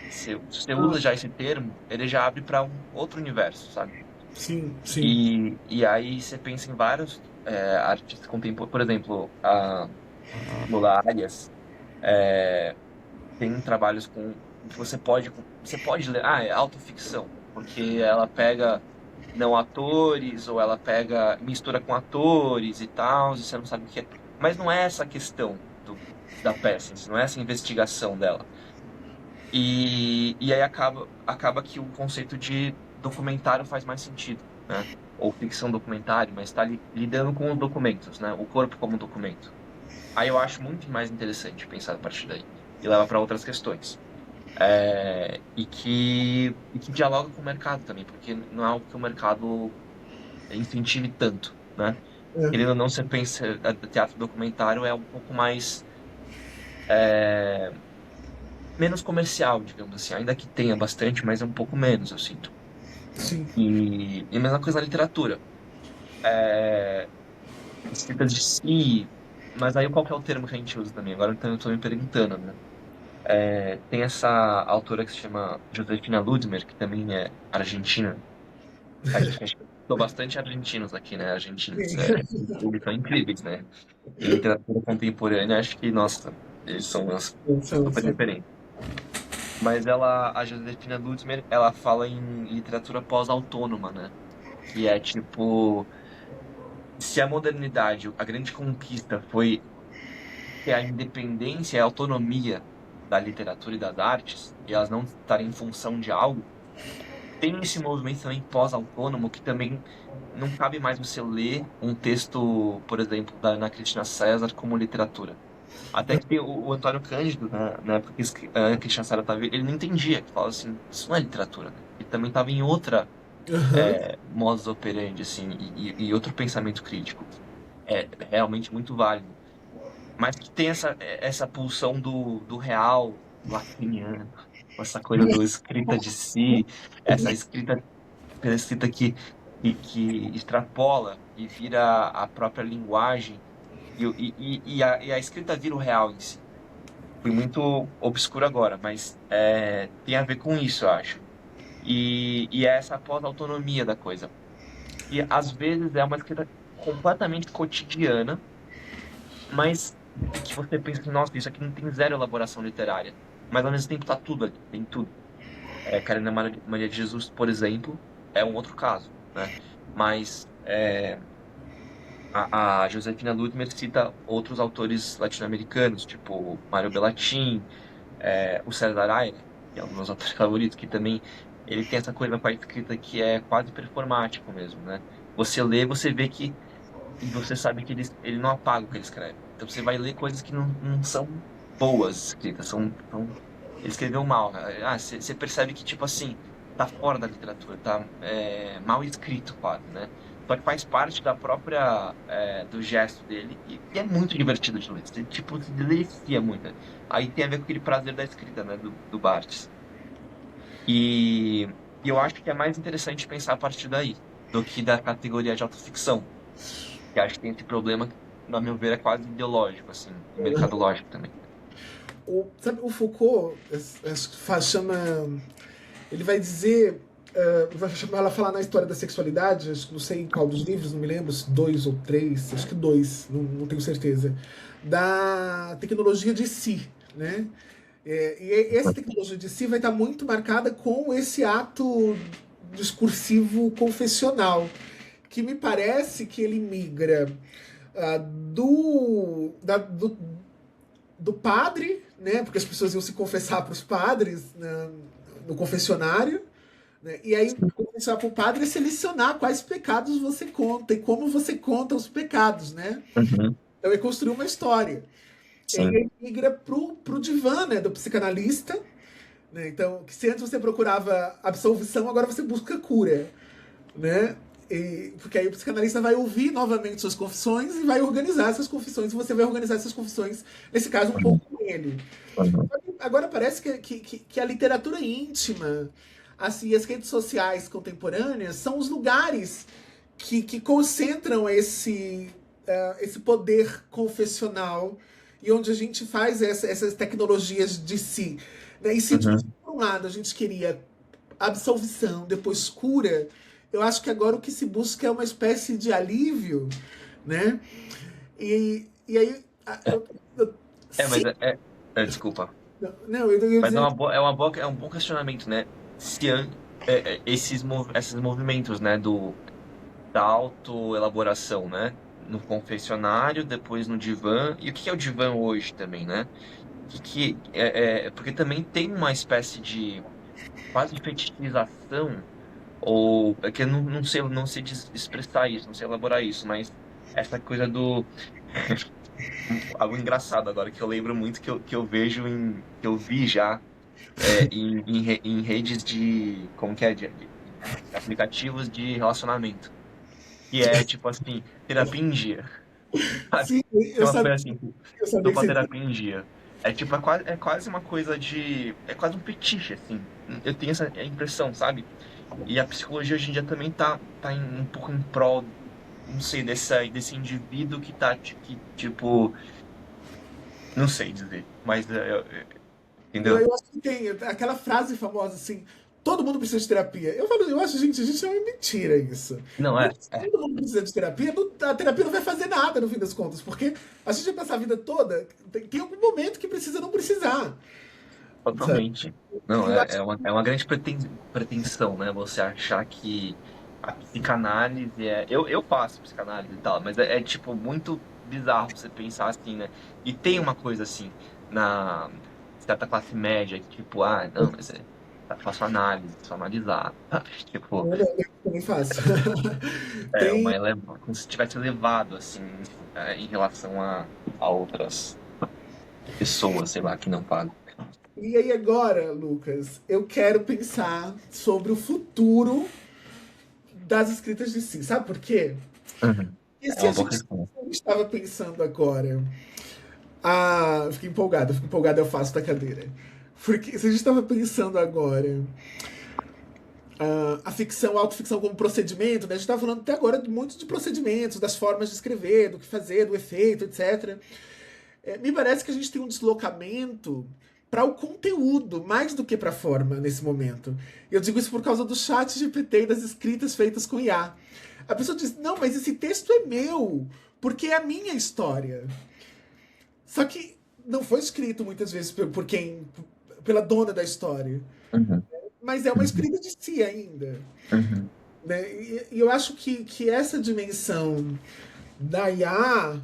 Se você usa já esse termo, ele já abre para um outro universo, sabe? Sim, sim. E aí você pensa em vários artistas contemporâneos, por exemplo, a Lola Arias, tem trabalhos em que você pode ler, é autoficção, porque ela pega não atores, ou ela pega, mistura com atores e tal, e você não sabe o que é. Mas não é essa a questão da peça, não é essa a investigação dela. E aí acaba que o conceito de documentário faz mais sentido, né? Ou ficção documentário, mas está lidando com os documentos, né? O corpo como documento. Aí eu acho muito mais interessante pensar a partir daí. E leva para outras questões. E que dialoga com o mercado também, porque não é algo que o mercado incentive tanto, né? É, Querendo ou não, você pensa, teatro documentário é um pouco mais, é, menos comercial, digamos assim, ainda que tenha bastante, mas é um pouco menos, eu sinto. sim. E a mesma coisa na literatura. É, escrita de si, mas aí qual que é o termo que a gente usa também? Agora então eu tô me perguntando, né? Tem essa autora que se chama Josefina Ludmer, que também é argentina. A gente estou bastante argentinos aqui, né? Argentinos. Eles são incríveis, né? Em literatura contemporânea, acho que, nossa, eles são umas super São. referências. Mas ela, a Josefina Ludmer, ela fala em literatura pós-autônoma, né? Que é tipo, se a modernidade, a grande conquista foi ter a independência e a autonomia da literatura e das artes, e elas não estarem em função de algo, tem esse movimento também pós-autônomo que também não cabe mais você ler um texto, por exemplo, da Ana Cristina César como literatura. Até que tem o Antônio Cândido, né, na época que a Ana Cristina César estava, ele não entendia, que falava assim, isso não é literatura, né? Ele também estava em outra Aham. modus operandi, assim, e outro pensamento crítico. É realmente muito válido. Mas que tem essa pulsão do real lacaniano, essa coisa do escrita de si, essa escrita pela escrita que extrapola e vira a própria linguagem, e a escrita vira o real em si. Fui muito obscuro agora, mas tem a ver com isso, eu acho. E é essa pós-autonomia da coisa. E às vezes é uma escrita completamente cotidiana, mas que você pensa assim, nossa, isso aqui não tem zero elaboração literária. Mas ao mesmo tempo tá tudo ali, tem tudo. Carolina Maria de Jesus, por exemplo, é um outro caso, né? Mas a Josefina Ludmer cita outros autores latino-americanos, tipo Mário Bellatin, o César Aire, que é um dos meus autores favoritos, que também ele tem essa coisa com a escrita que é quase performático mesmo, né? Você lê, você vê que e você sabe que ele não apaga o que ele escreve. Então você vai ler coisas que não são boas escritas, ele escreveu mal. Você percebe que, tipo assim, tá fora da literatura, tá mal escrito quase, né? Só que faz parte da própria, do gesto dele e é muito divertido de ler. Você, tipo, se delicia muito. Aí tem a ver com aquele prazer da escrita, né, do Barthes. E, e eu acho que é mais interessante pensar a partir daí do que da categoria de autoficção, que acho que tem esse problema que, na meu ver, é quase ideológico, assim, e mercadológico também. Sabe, o Foucault chama. Ele vai dizer. Vai chamar ela falar na história da sexualidade, acho que não sei em qual dos livros, não me lembro, se dois ou três, acho que dois, não tenho certeza. Da tecnologia de si, né? E essa tecnologia de si vai estar muito marcada com esse ato discursivo confessional, que me parece que ele migra do padre, né? Porque as pessoas iam se confessar para os padres, né, no confessionário, né? E aí confessar para o padre é selecionar quais pecados você conta e como você conta os pecados, né? Uhum, Então é construir uma história. E sim. aí migra pro divã, né? Do psicanalista, né? Então, que se antes você procurava absolvição, agora você busca cura, né? Porque aí o psicanalista vai ouvir novamente suas confissões e vai organizar essas confissões, e você vai organizar essas confissões, nesse caso, um Uhum, pouco com ele. uhum, Agora parece que a literatura íntima, assim, as redes sociais contemporâneas são os lugares que concentram esse poder confessional e onde a gente faz essas tecnologias de si. Né? E se, uhum. por um lado, a gente queria absolvição, depois cura, eu acho que agora o que se busca é uma espécie de alívio, né? E aí, É, mas se. desculpa. Não, eu ia Mas dizer. é um bom questionamento, né? Se esses movimentos, né, da autoelaboração, né? No confessionário, depois no divã. E o que é o divã hoje também, né? Porque também tem uma espécie de quase fetichização, ou é que eu não sei expressar isso, não sei elaborar isso, mas essa coisa algo engraçado agora, que eu lembro muito que eu vejo que eu vi já em redes de, como que é, de aplicativos de relacionamento. Que é, tipo assim, terapia em dia, sabe? Sim, Tem uma coisa assim, eu sabia tô que pra você. terapia em dia. É tipo, é quase uma coisa de, é quase um fetiche, assim. Eu tenho essa impressão, sabe? E a psicologia hoje em dia também tá um pouco em prol, não sei, desse indivíduo que tá, que, tipo, não sei dizer, mas, entendeu? Eu acho que tem aquela frase famosa assim: todo mundo precisa de terapia. Eu falo, eu acho, gente, é uma mentira isso. Não, Porque se todo mundo precisa de terapia, a terapia não vai fazer nada no fim das contas, porque a gente vai passar a vida toda, tem algum momento que precisa não precisar, sabe? totalmente. Não, Eu acho é uma grande pretensão, né? Você achar que a psicanálise é. Eu faço psicanálise e tal, mas tipo muito bizarro você pensar assim, né? E tem uma coisa assim, na certa classe média, que tipo, ah, não, mas faço análise, só analisar, sabe? Tipo, eu também faço. é Tem. uma como se tivesse elevado, assim, em relação a outras pessoas, sei lá, que não pagam. E aí agora, Lucas, eu quero pensar sobre o futuro das escritas de si. Sabe por quê? Uhum. E É se a uma boa gente resposta. estava pensando agora. Ah, fico empolgado, eu faço da cadeira. Porque se a gente estava pensando agora a ficção, a autoficção como procedimento, né? A gente estava falando até agora de muito de procedimentos, das formas de escrever, do que fazer, do efeito, etc. Me parece que a gente tem um deslocamento para o conteúdo, mais do que para a forma nesse momento. Eu digo isso por causa do chat GPT e das escritas feitas com IA. A pessoa diz: não, mas esse texto é meu, porque é a minha história. Só que não foi escrito muitas vezes por quem. Pela dona da história. Uhum. Mas é uma Uhum. escrita de si ainda. Uhum. Né? E eu acho que essa dimensão da IA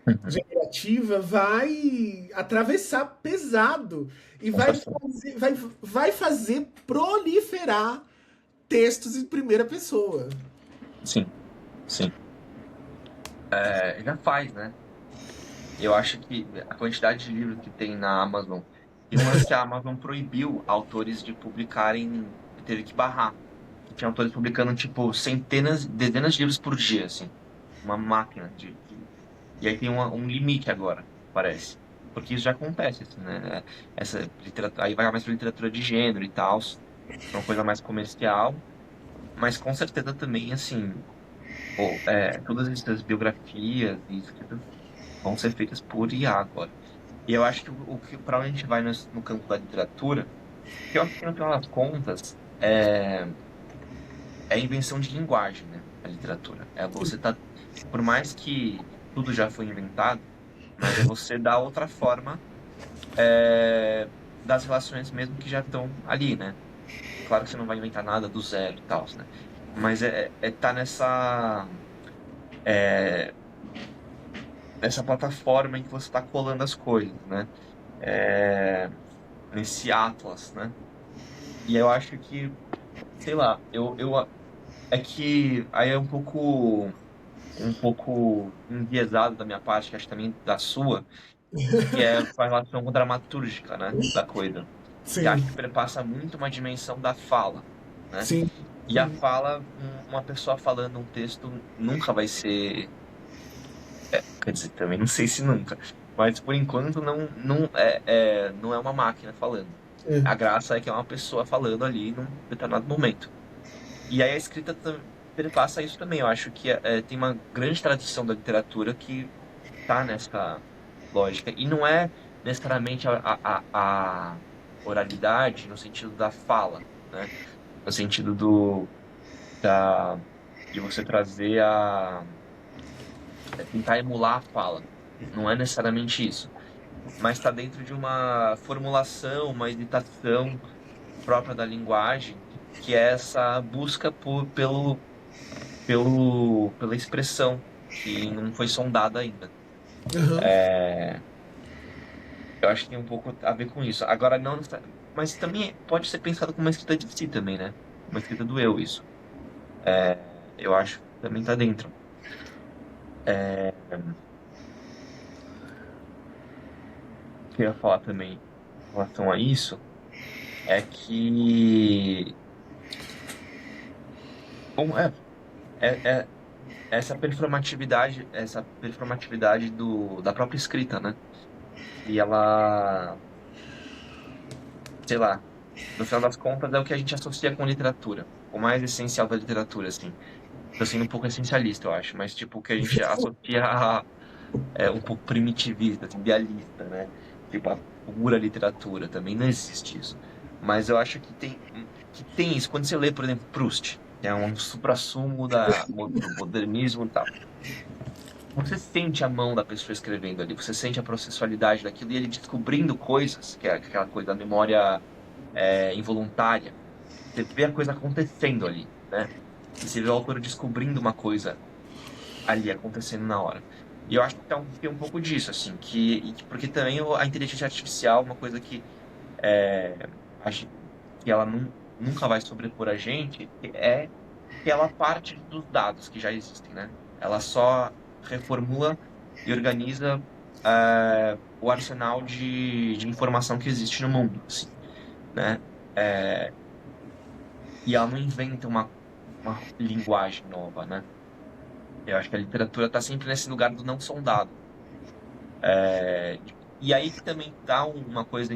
Uhum. generativa vai atravessar pesado e Com certeza. vai fazer proliferar textos em primeira pessoa. Sim, sim. Já faz, né? Eu acho que a quantidade de livros que tem na Amazon. Tem um lance que a Amazon proibiu autores de publicarem, teve que barrar. Tinha autores publicando, tipo, centenas, dezenas de livros por dia, assim. Uma máquina E aí tem um limite agora, parece. Porque isso já acontece, assim, né? Essa literatura, aí vai mais pra literatura de gênero e tal, uma coisa mais comercial. Mas com certeza também, assim, pô, todas essas biografias e escritas vão ser feitas por IA agora. E eu acho que para onde a gente vai no campo da literatura, que eu acho que no final das contas é a invenção de linguagem, né? A literatura. É você tá, por mais que tudo já foi inventado, mas é você dar outra forma das relações mesmo que já estão ali, né? Claro que você não vai inventar nada do zero e tal, né? Mas tá nessa plataforma em que você está colando as coisas, né? É, nesse atlas, né? E eu acho que, sei lá, é que aí é um pouco enviesado da minha parte, que acho também da sua, que é com a relação dramatúrgica, né, da coisa. Que Sim, acho que perpassa muito uma dimensão da fala, né? sim. E a fala, uma pessoa falando um texto nunca vai ser, quer dizer, também não sei se nunca, mas por enquanto não é uma máquina falando. É. A graça é que é uma pessoa falando ali num determinado momento. E aí a escrita perpassa isso também. Eu acho que tem uma grande tradição da literatura que tá nessa lógica. E não é necessariamente a oralidade no sentido da fala, né? No sentido da, de você trazer tentar emular a fala. Não é necessariamente isso. Mas está dentro de uma formulação, uma editação própria da linguagem, que é essa busca pela expressão que não foi sondada ainda. Aham. Eu acho que tem um pouco a ver com isso. Agora, não, mas também pode ser pensado como uma escrita de si também, né? Uma escrita do eu, isso. Eu acho que também tá dentro. que eu ia falar também em relação a isso é que como é essa performatividade da própria escrita, né? E ela, sei lá, no final das contas é o que a gente associa com literatura. O mais essencial da literatura, assim. Tô sendo um pouco essencialista, eu acho, mas tipo, o que a gente associa um pouco primitivista, assim, idealista, né? Tipo, a pura literatura também não existe isso. Mas eu acho que tem isso. Quando você lê, por exemplo, Proust, que é um suprassumo do modernismo e tal, você sente a mão da pessoa escrevendo ali, você sente a processualidade daquilo e ele descobrindo coisas, que é aquela coisa da memória involuntária. Você vê a coisa acontecendo ali, né? E você vê o autor descobrindo uma coisa ali acontecendo na hora. E eu acho que tem um pouco disso, assim, porque também a inteligência artificial, uma coisa é, a gen- que ela nunca vai sobrepor a gente, é que ela parte dos dados que já existem, né? Ela só reformula e organiza o arsenal de informação que existe no mundo, assim, né? É, e ela não inventa uma linguagem nova, né? Eu acho que a literatura está sempre nesse lugar do não sondado. E aí que também tá uma coisa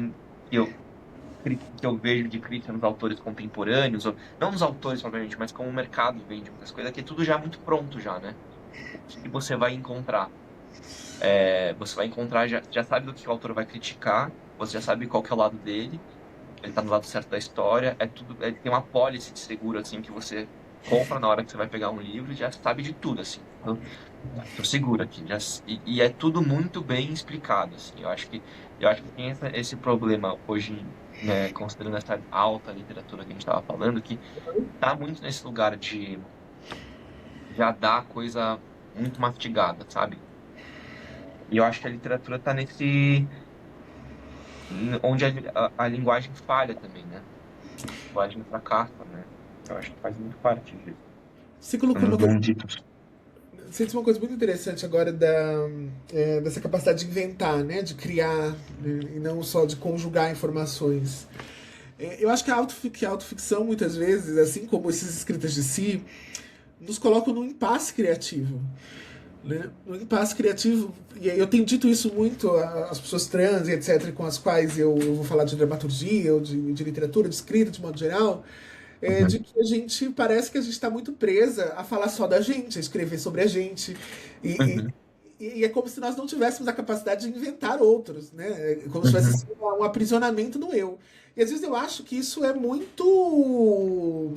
que eu vejo de crítica nos autores contemporâneos, ou, não nos autores, propriamente, mas como o mercado vende muitas coisas, que é tudo já muito pronto já, né? O que você vai encontrar? Você vai encontrar, já sabe do que o autor vai criticar, você já sabe qual que é o lado dele, ele tá do lado certo da história, tem uma pólice de seguro, assim, que você compra na hora que você vai pegar um livro e já sabe de tudo, assim. Então, tô seguro aqui. E é tudo muito bem explicado, assim. Eu acho que tem esse problema hoje, né, considerando essa alta literatura que a gente estava falando, que tá muito nesse lugar de já dar a coisa muito mastigada, sabe? E eu acho que a literatura tá onde a linguagem falha também, né? A linguagem fracassa, né? Eu acho que faz muito parte disso. Você colocou Nos uma coisa, não ditos. você disse uma coisa muito interessante agora dessa capacidade de inventar, né? De criar, né, e não só de conjugar informações. Eu acho que que a autoficção, muitas vezes, assim como esses escritas de si, nos colocam num impasse criativo. Né? No impasse criativo, e eu tenho dito isso muito às pessoas trans e etc., com as quais eu vou falar de dramaturgia ou de literatura, de escrita de modo geral, de Uhum, que a gente parece que a gente está muito presa a falar só da gente, a escrever sobre a gente. E, uhum, e é como se nós não tivéssemos a capacidade de inventar outros, né? É como se tivesse uhum, sido um aprisionamento no eu. E às vezes eu acho que isso é muito.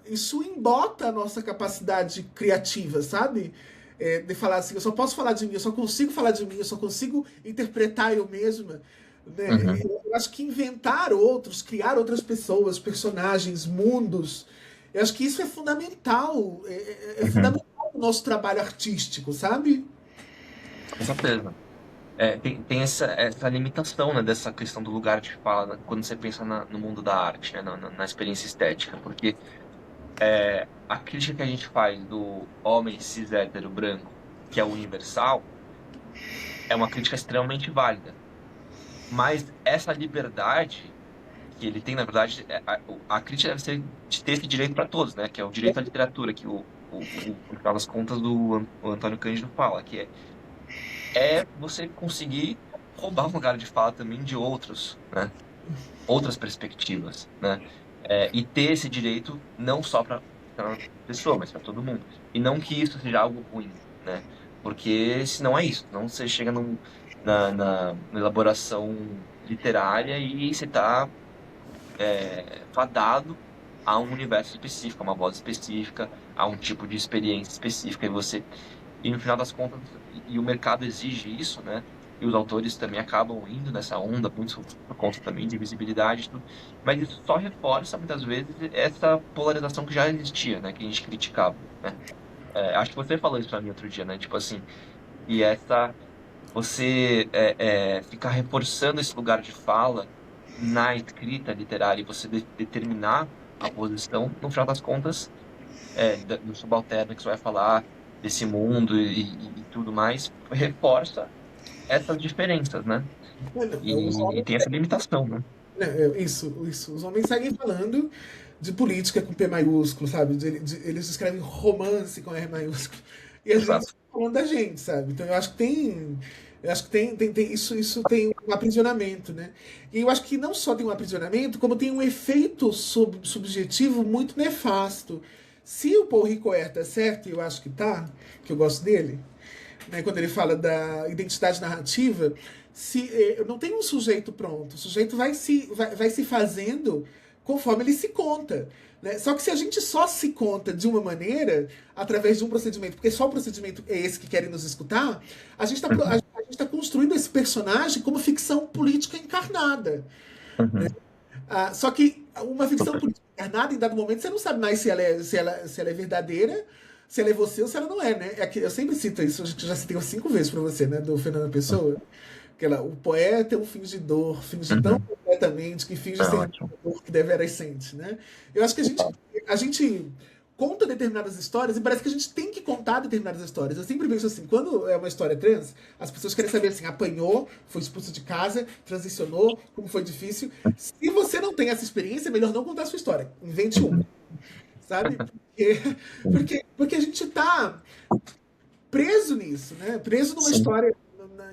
Isso embota a nossa capacidade criativa, sabe? De falar assim, eu só posso falar de mim, eu só consigo falar de mim, eu só consigo interpretar eu mesma. Né? uhum, Eu acho que inventar outros, criar outras pessoas, personagens, mundos, eu acho que isso é fundamental. É uhum. fundamental no nosso trabalho artístico, sabe? Com certeza. Tem essa limitação, né, dessa questão do lugar de fala, né, quando você pensa no mundo da arte, né, na experiência estética, porque a crítica que a gente faz do homem cis hétero branco, que é universal, é uma crítica extremamente válida. Mas essa liberdade que ele tem, na verdade, a crítica deve ser de ter esse direito para todos, né, que é o direito à literatura, que no final das contas, o Antônio Cândido fala, que é você conseguir roubar um lugar de fala também de outros, né? Outras perspectivas, né? E ter esse direito não só para a pessoa, mas para todo mundo. E não que isso seja algo ruim, né? Porque senão é isso. Não você chega na elaboração literária e você está fadado a um universo específico, a uma voz específica, a um tipo de experiência específica. E no final das contas, e o mercado exige isso, né? E os autores também acabam indo nessa onda, muito por conta também de visibilidade e tudo. Mas isso só reforça, muitas vezes, essa polarização que já existia, né? Que a gente criticava, né? Acho que você falou isso pra mim outro dia, né? Tipo assim, e você ficar reforçando esse lugar de fala na escrita literária e você determinar a posição, no final das contas, do subalterno que você vai falar desse mundo e tudo mais, reforça essas diferenças, né? Os E homens, tem essa limitação, né? isso. Os homens seguem falando de política com P maiúsculo, sabe? Eles escrevem romance com R maiúsculo. E a gente tá Exato. falando da gente, sabe? Então eu acho que tem. Eu acho que isso tem um aprisionamento, né? E eu acho que não só tem um aprisionamento, como tem um efeito subjetivo muito nefasto. Se o Paul Ricoeur tá certo, e eu acho que tá, que eu gosto dele, né, quando ele fala da identidade narrativa, não tem um sujeito pronto, o sujeito vai se fazendo conforme ele se conta. Né? Só que se a gente só se conta de uma maneira, através de um procedimento, porque só o procedimento é esse que querem nos escutar, a gente Uhum, está construindo esse personagem como ficção política encarnada. uhum. Só que uma ficção Super. política encarnada, em dado momento, você não sabe mais se ela é verdadeira, se ela é você ou se ela não é, né? Eu sempre cito isso, acho que já citei umas 5 vezes pra você, né? Do Fernando Pessoa. O poeta é um fingidor, finge tão Uhum. completamente que finge É ser ótimo. dor que deveras sente, né? Eu acho que Total. a gente conta determinadas histórias e parece que a gente tem que contar determinadas histórias. Eu sempre penso assim, quando é uma história trans, as pessoas querem saber assim, apanhou, foi expulso de casa, transicionou, como foi difícil. Se você não tem essa experiência, é melhor não contar a sua história. Invente uma, Uhum. sabe? Porque a gente tá preso nisso, né? Preso numa Sim. história,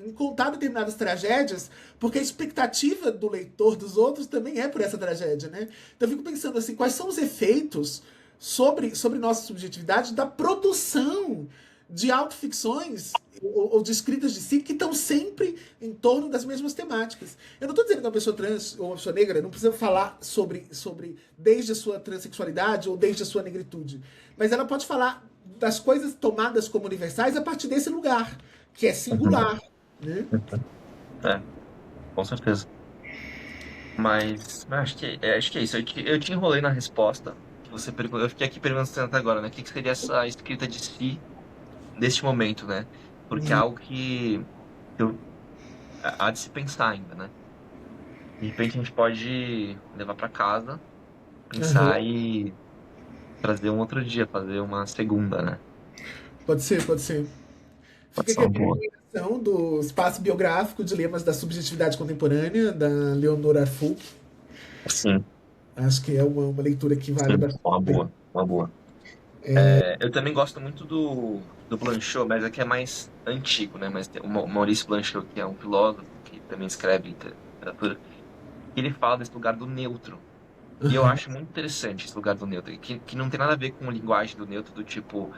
em contar determinadas tragédias, porque a expectativa do leitor dos outros também é por essa tragédia, né? Então eu fico pensando assim, quais são os efeitos sobre nossa subjetividade da produção de autoficções ou de escritas de si que estão sempre em torno das mesmas temáticas. Eu não estou dizendo que uma pessoa trans ou uma pessoa negra não precisa falar sobre desde a sua transexualidade ou desde a sua negritude, mas ela pode falar das coisas tomadas como universais a partir desse lugar, que é Uhum. singular. Né? Uhum. É, com certeza. Mas acho que é isso. Eu te enrolei na resposta que você perguntou. Eu fiquei aqui perguntando até agora, né? O que que seria essa escrita de si neste momento, né? Porque é algo que eu, há de se pensar ainda, né? De repente a gente pode levar para casa, pensar Uhum. e trazer um outro dia, fazer uma segunda, né? Pode ser, pode ser. Pode Fica ser aqui a uma boa. recomendação do espaço biográfico Dilemas da Subjetividade Contemporânea, da Leonora Arfuc. Sim, Acho que é uma leitura que vale sim, bastante uma a pena. boa, uma boa. Eu também gosto muito do Blanchot, mas aqui é mais antigo, né? Mas tem o Maurice Blanchot, que é um filósofo que também escreve literatura, e ele fala desse lugar do neutro. E eu Aham. acho muito interessante esse lugar do neutro, que não tem nada a ver com a linguagem do neutro, do tipo,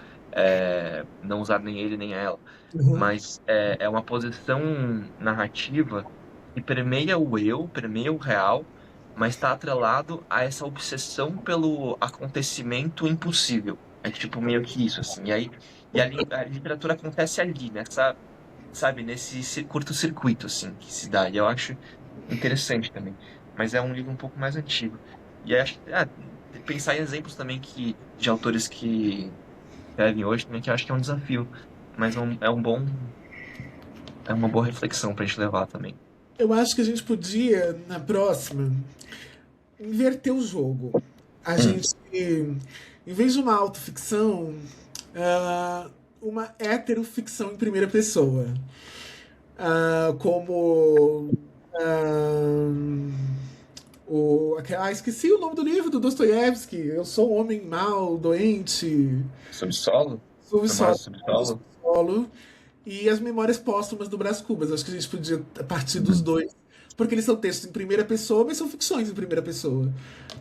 não usar nem ele nem ela. Uhum. Mas é uma posição narrativa que permeia o eu, permeia o real, mas está atrelado a essa obsessão pelo acontecimento impossível. É tipo meio que isso, assim. A literatura acontece ali, nessa, sabe, nesse curto-circuito, assim, que se dá. E eu acho interessante também. Mas é um livro um pouco mais antigo. E aí acho que, pensar em exemplos também de autores que escrevem hoje também, que eu acho que é um desafio. Mas é uma boa reflexão pra gente levar também. Eu acho que a gente podia, na próxima, inverter o jogo. A Hum, gente, em vez de uma autoficção, uma heteroficção em primeira pessoa. Como esqueci o nome do livro do Dostoiévski. Eu sou um homem mau, doente, subsolo? subsolo, Memórias do subsolo? solo, e as memórias póstumas do Brás Cubas. Acho que a gente podia partir dos Uhum, dois, porque eles são textos em primeira pessoa, mas são ficções em primeira pessoa,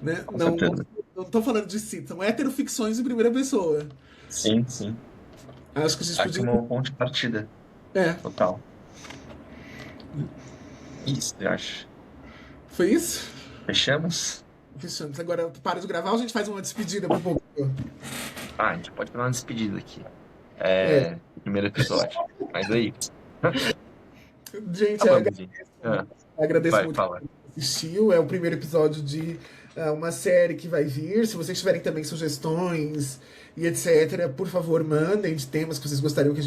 né? com Não, certeza. não estou falando de si, são heteroficções em primeira pessoa. Sim, sim. Acho que a gente Acho que é podia. um ponto de partida. É, Total. Isso, eu acho. foi isso? Fechamos? Fechamos. Agora para de gravar ou a gente faz uma despedida pro povo? A gente pode fazer uma despedida aqui. É. Primeiro episódio. Mas aí. Gente, Acabamos, gente. agradeço Vai, muito fala. quem assistiu. É o primeiro episódio de uma série que vai vir. Se vocês tiverem também sugestões e etc., por favor, mandem de temas que vocês gostariam que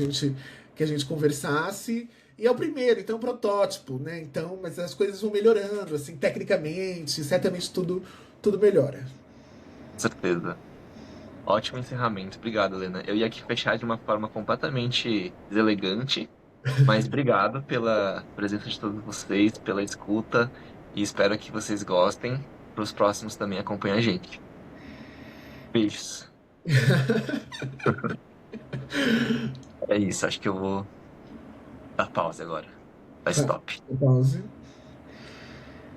a gente conversasse. E é o primeiro, então é um protótipo, né? Então, mas as coisas vão melhorando, assim, tecnicamente, certamente tudo melhora. Com certeza. Ótimo encerramento. Obrigado, Helena. Eu ia aqui fechar de uma forma completamente deselegante, Mas obrigado pela presença de todos vocês, pela escuta, e espero que vocês gostem. Para os próximos também acompanhem a gente. Beijos. É isso, acho que eu vou dar pausa agora. Dar Tá, stop. pause.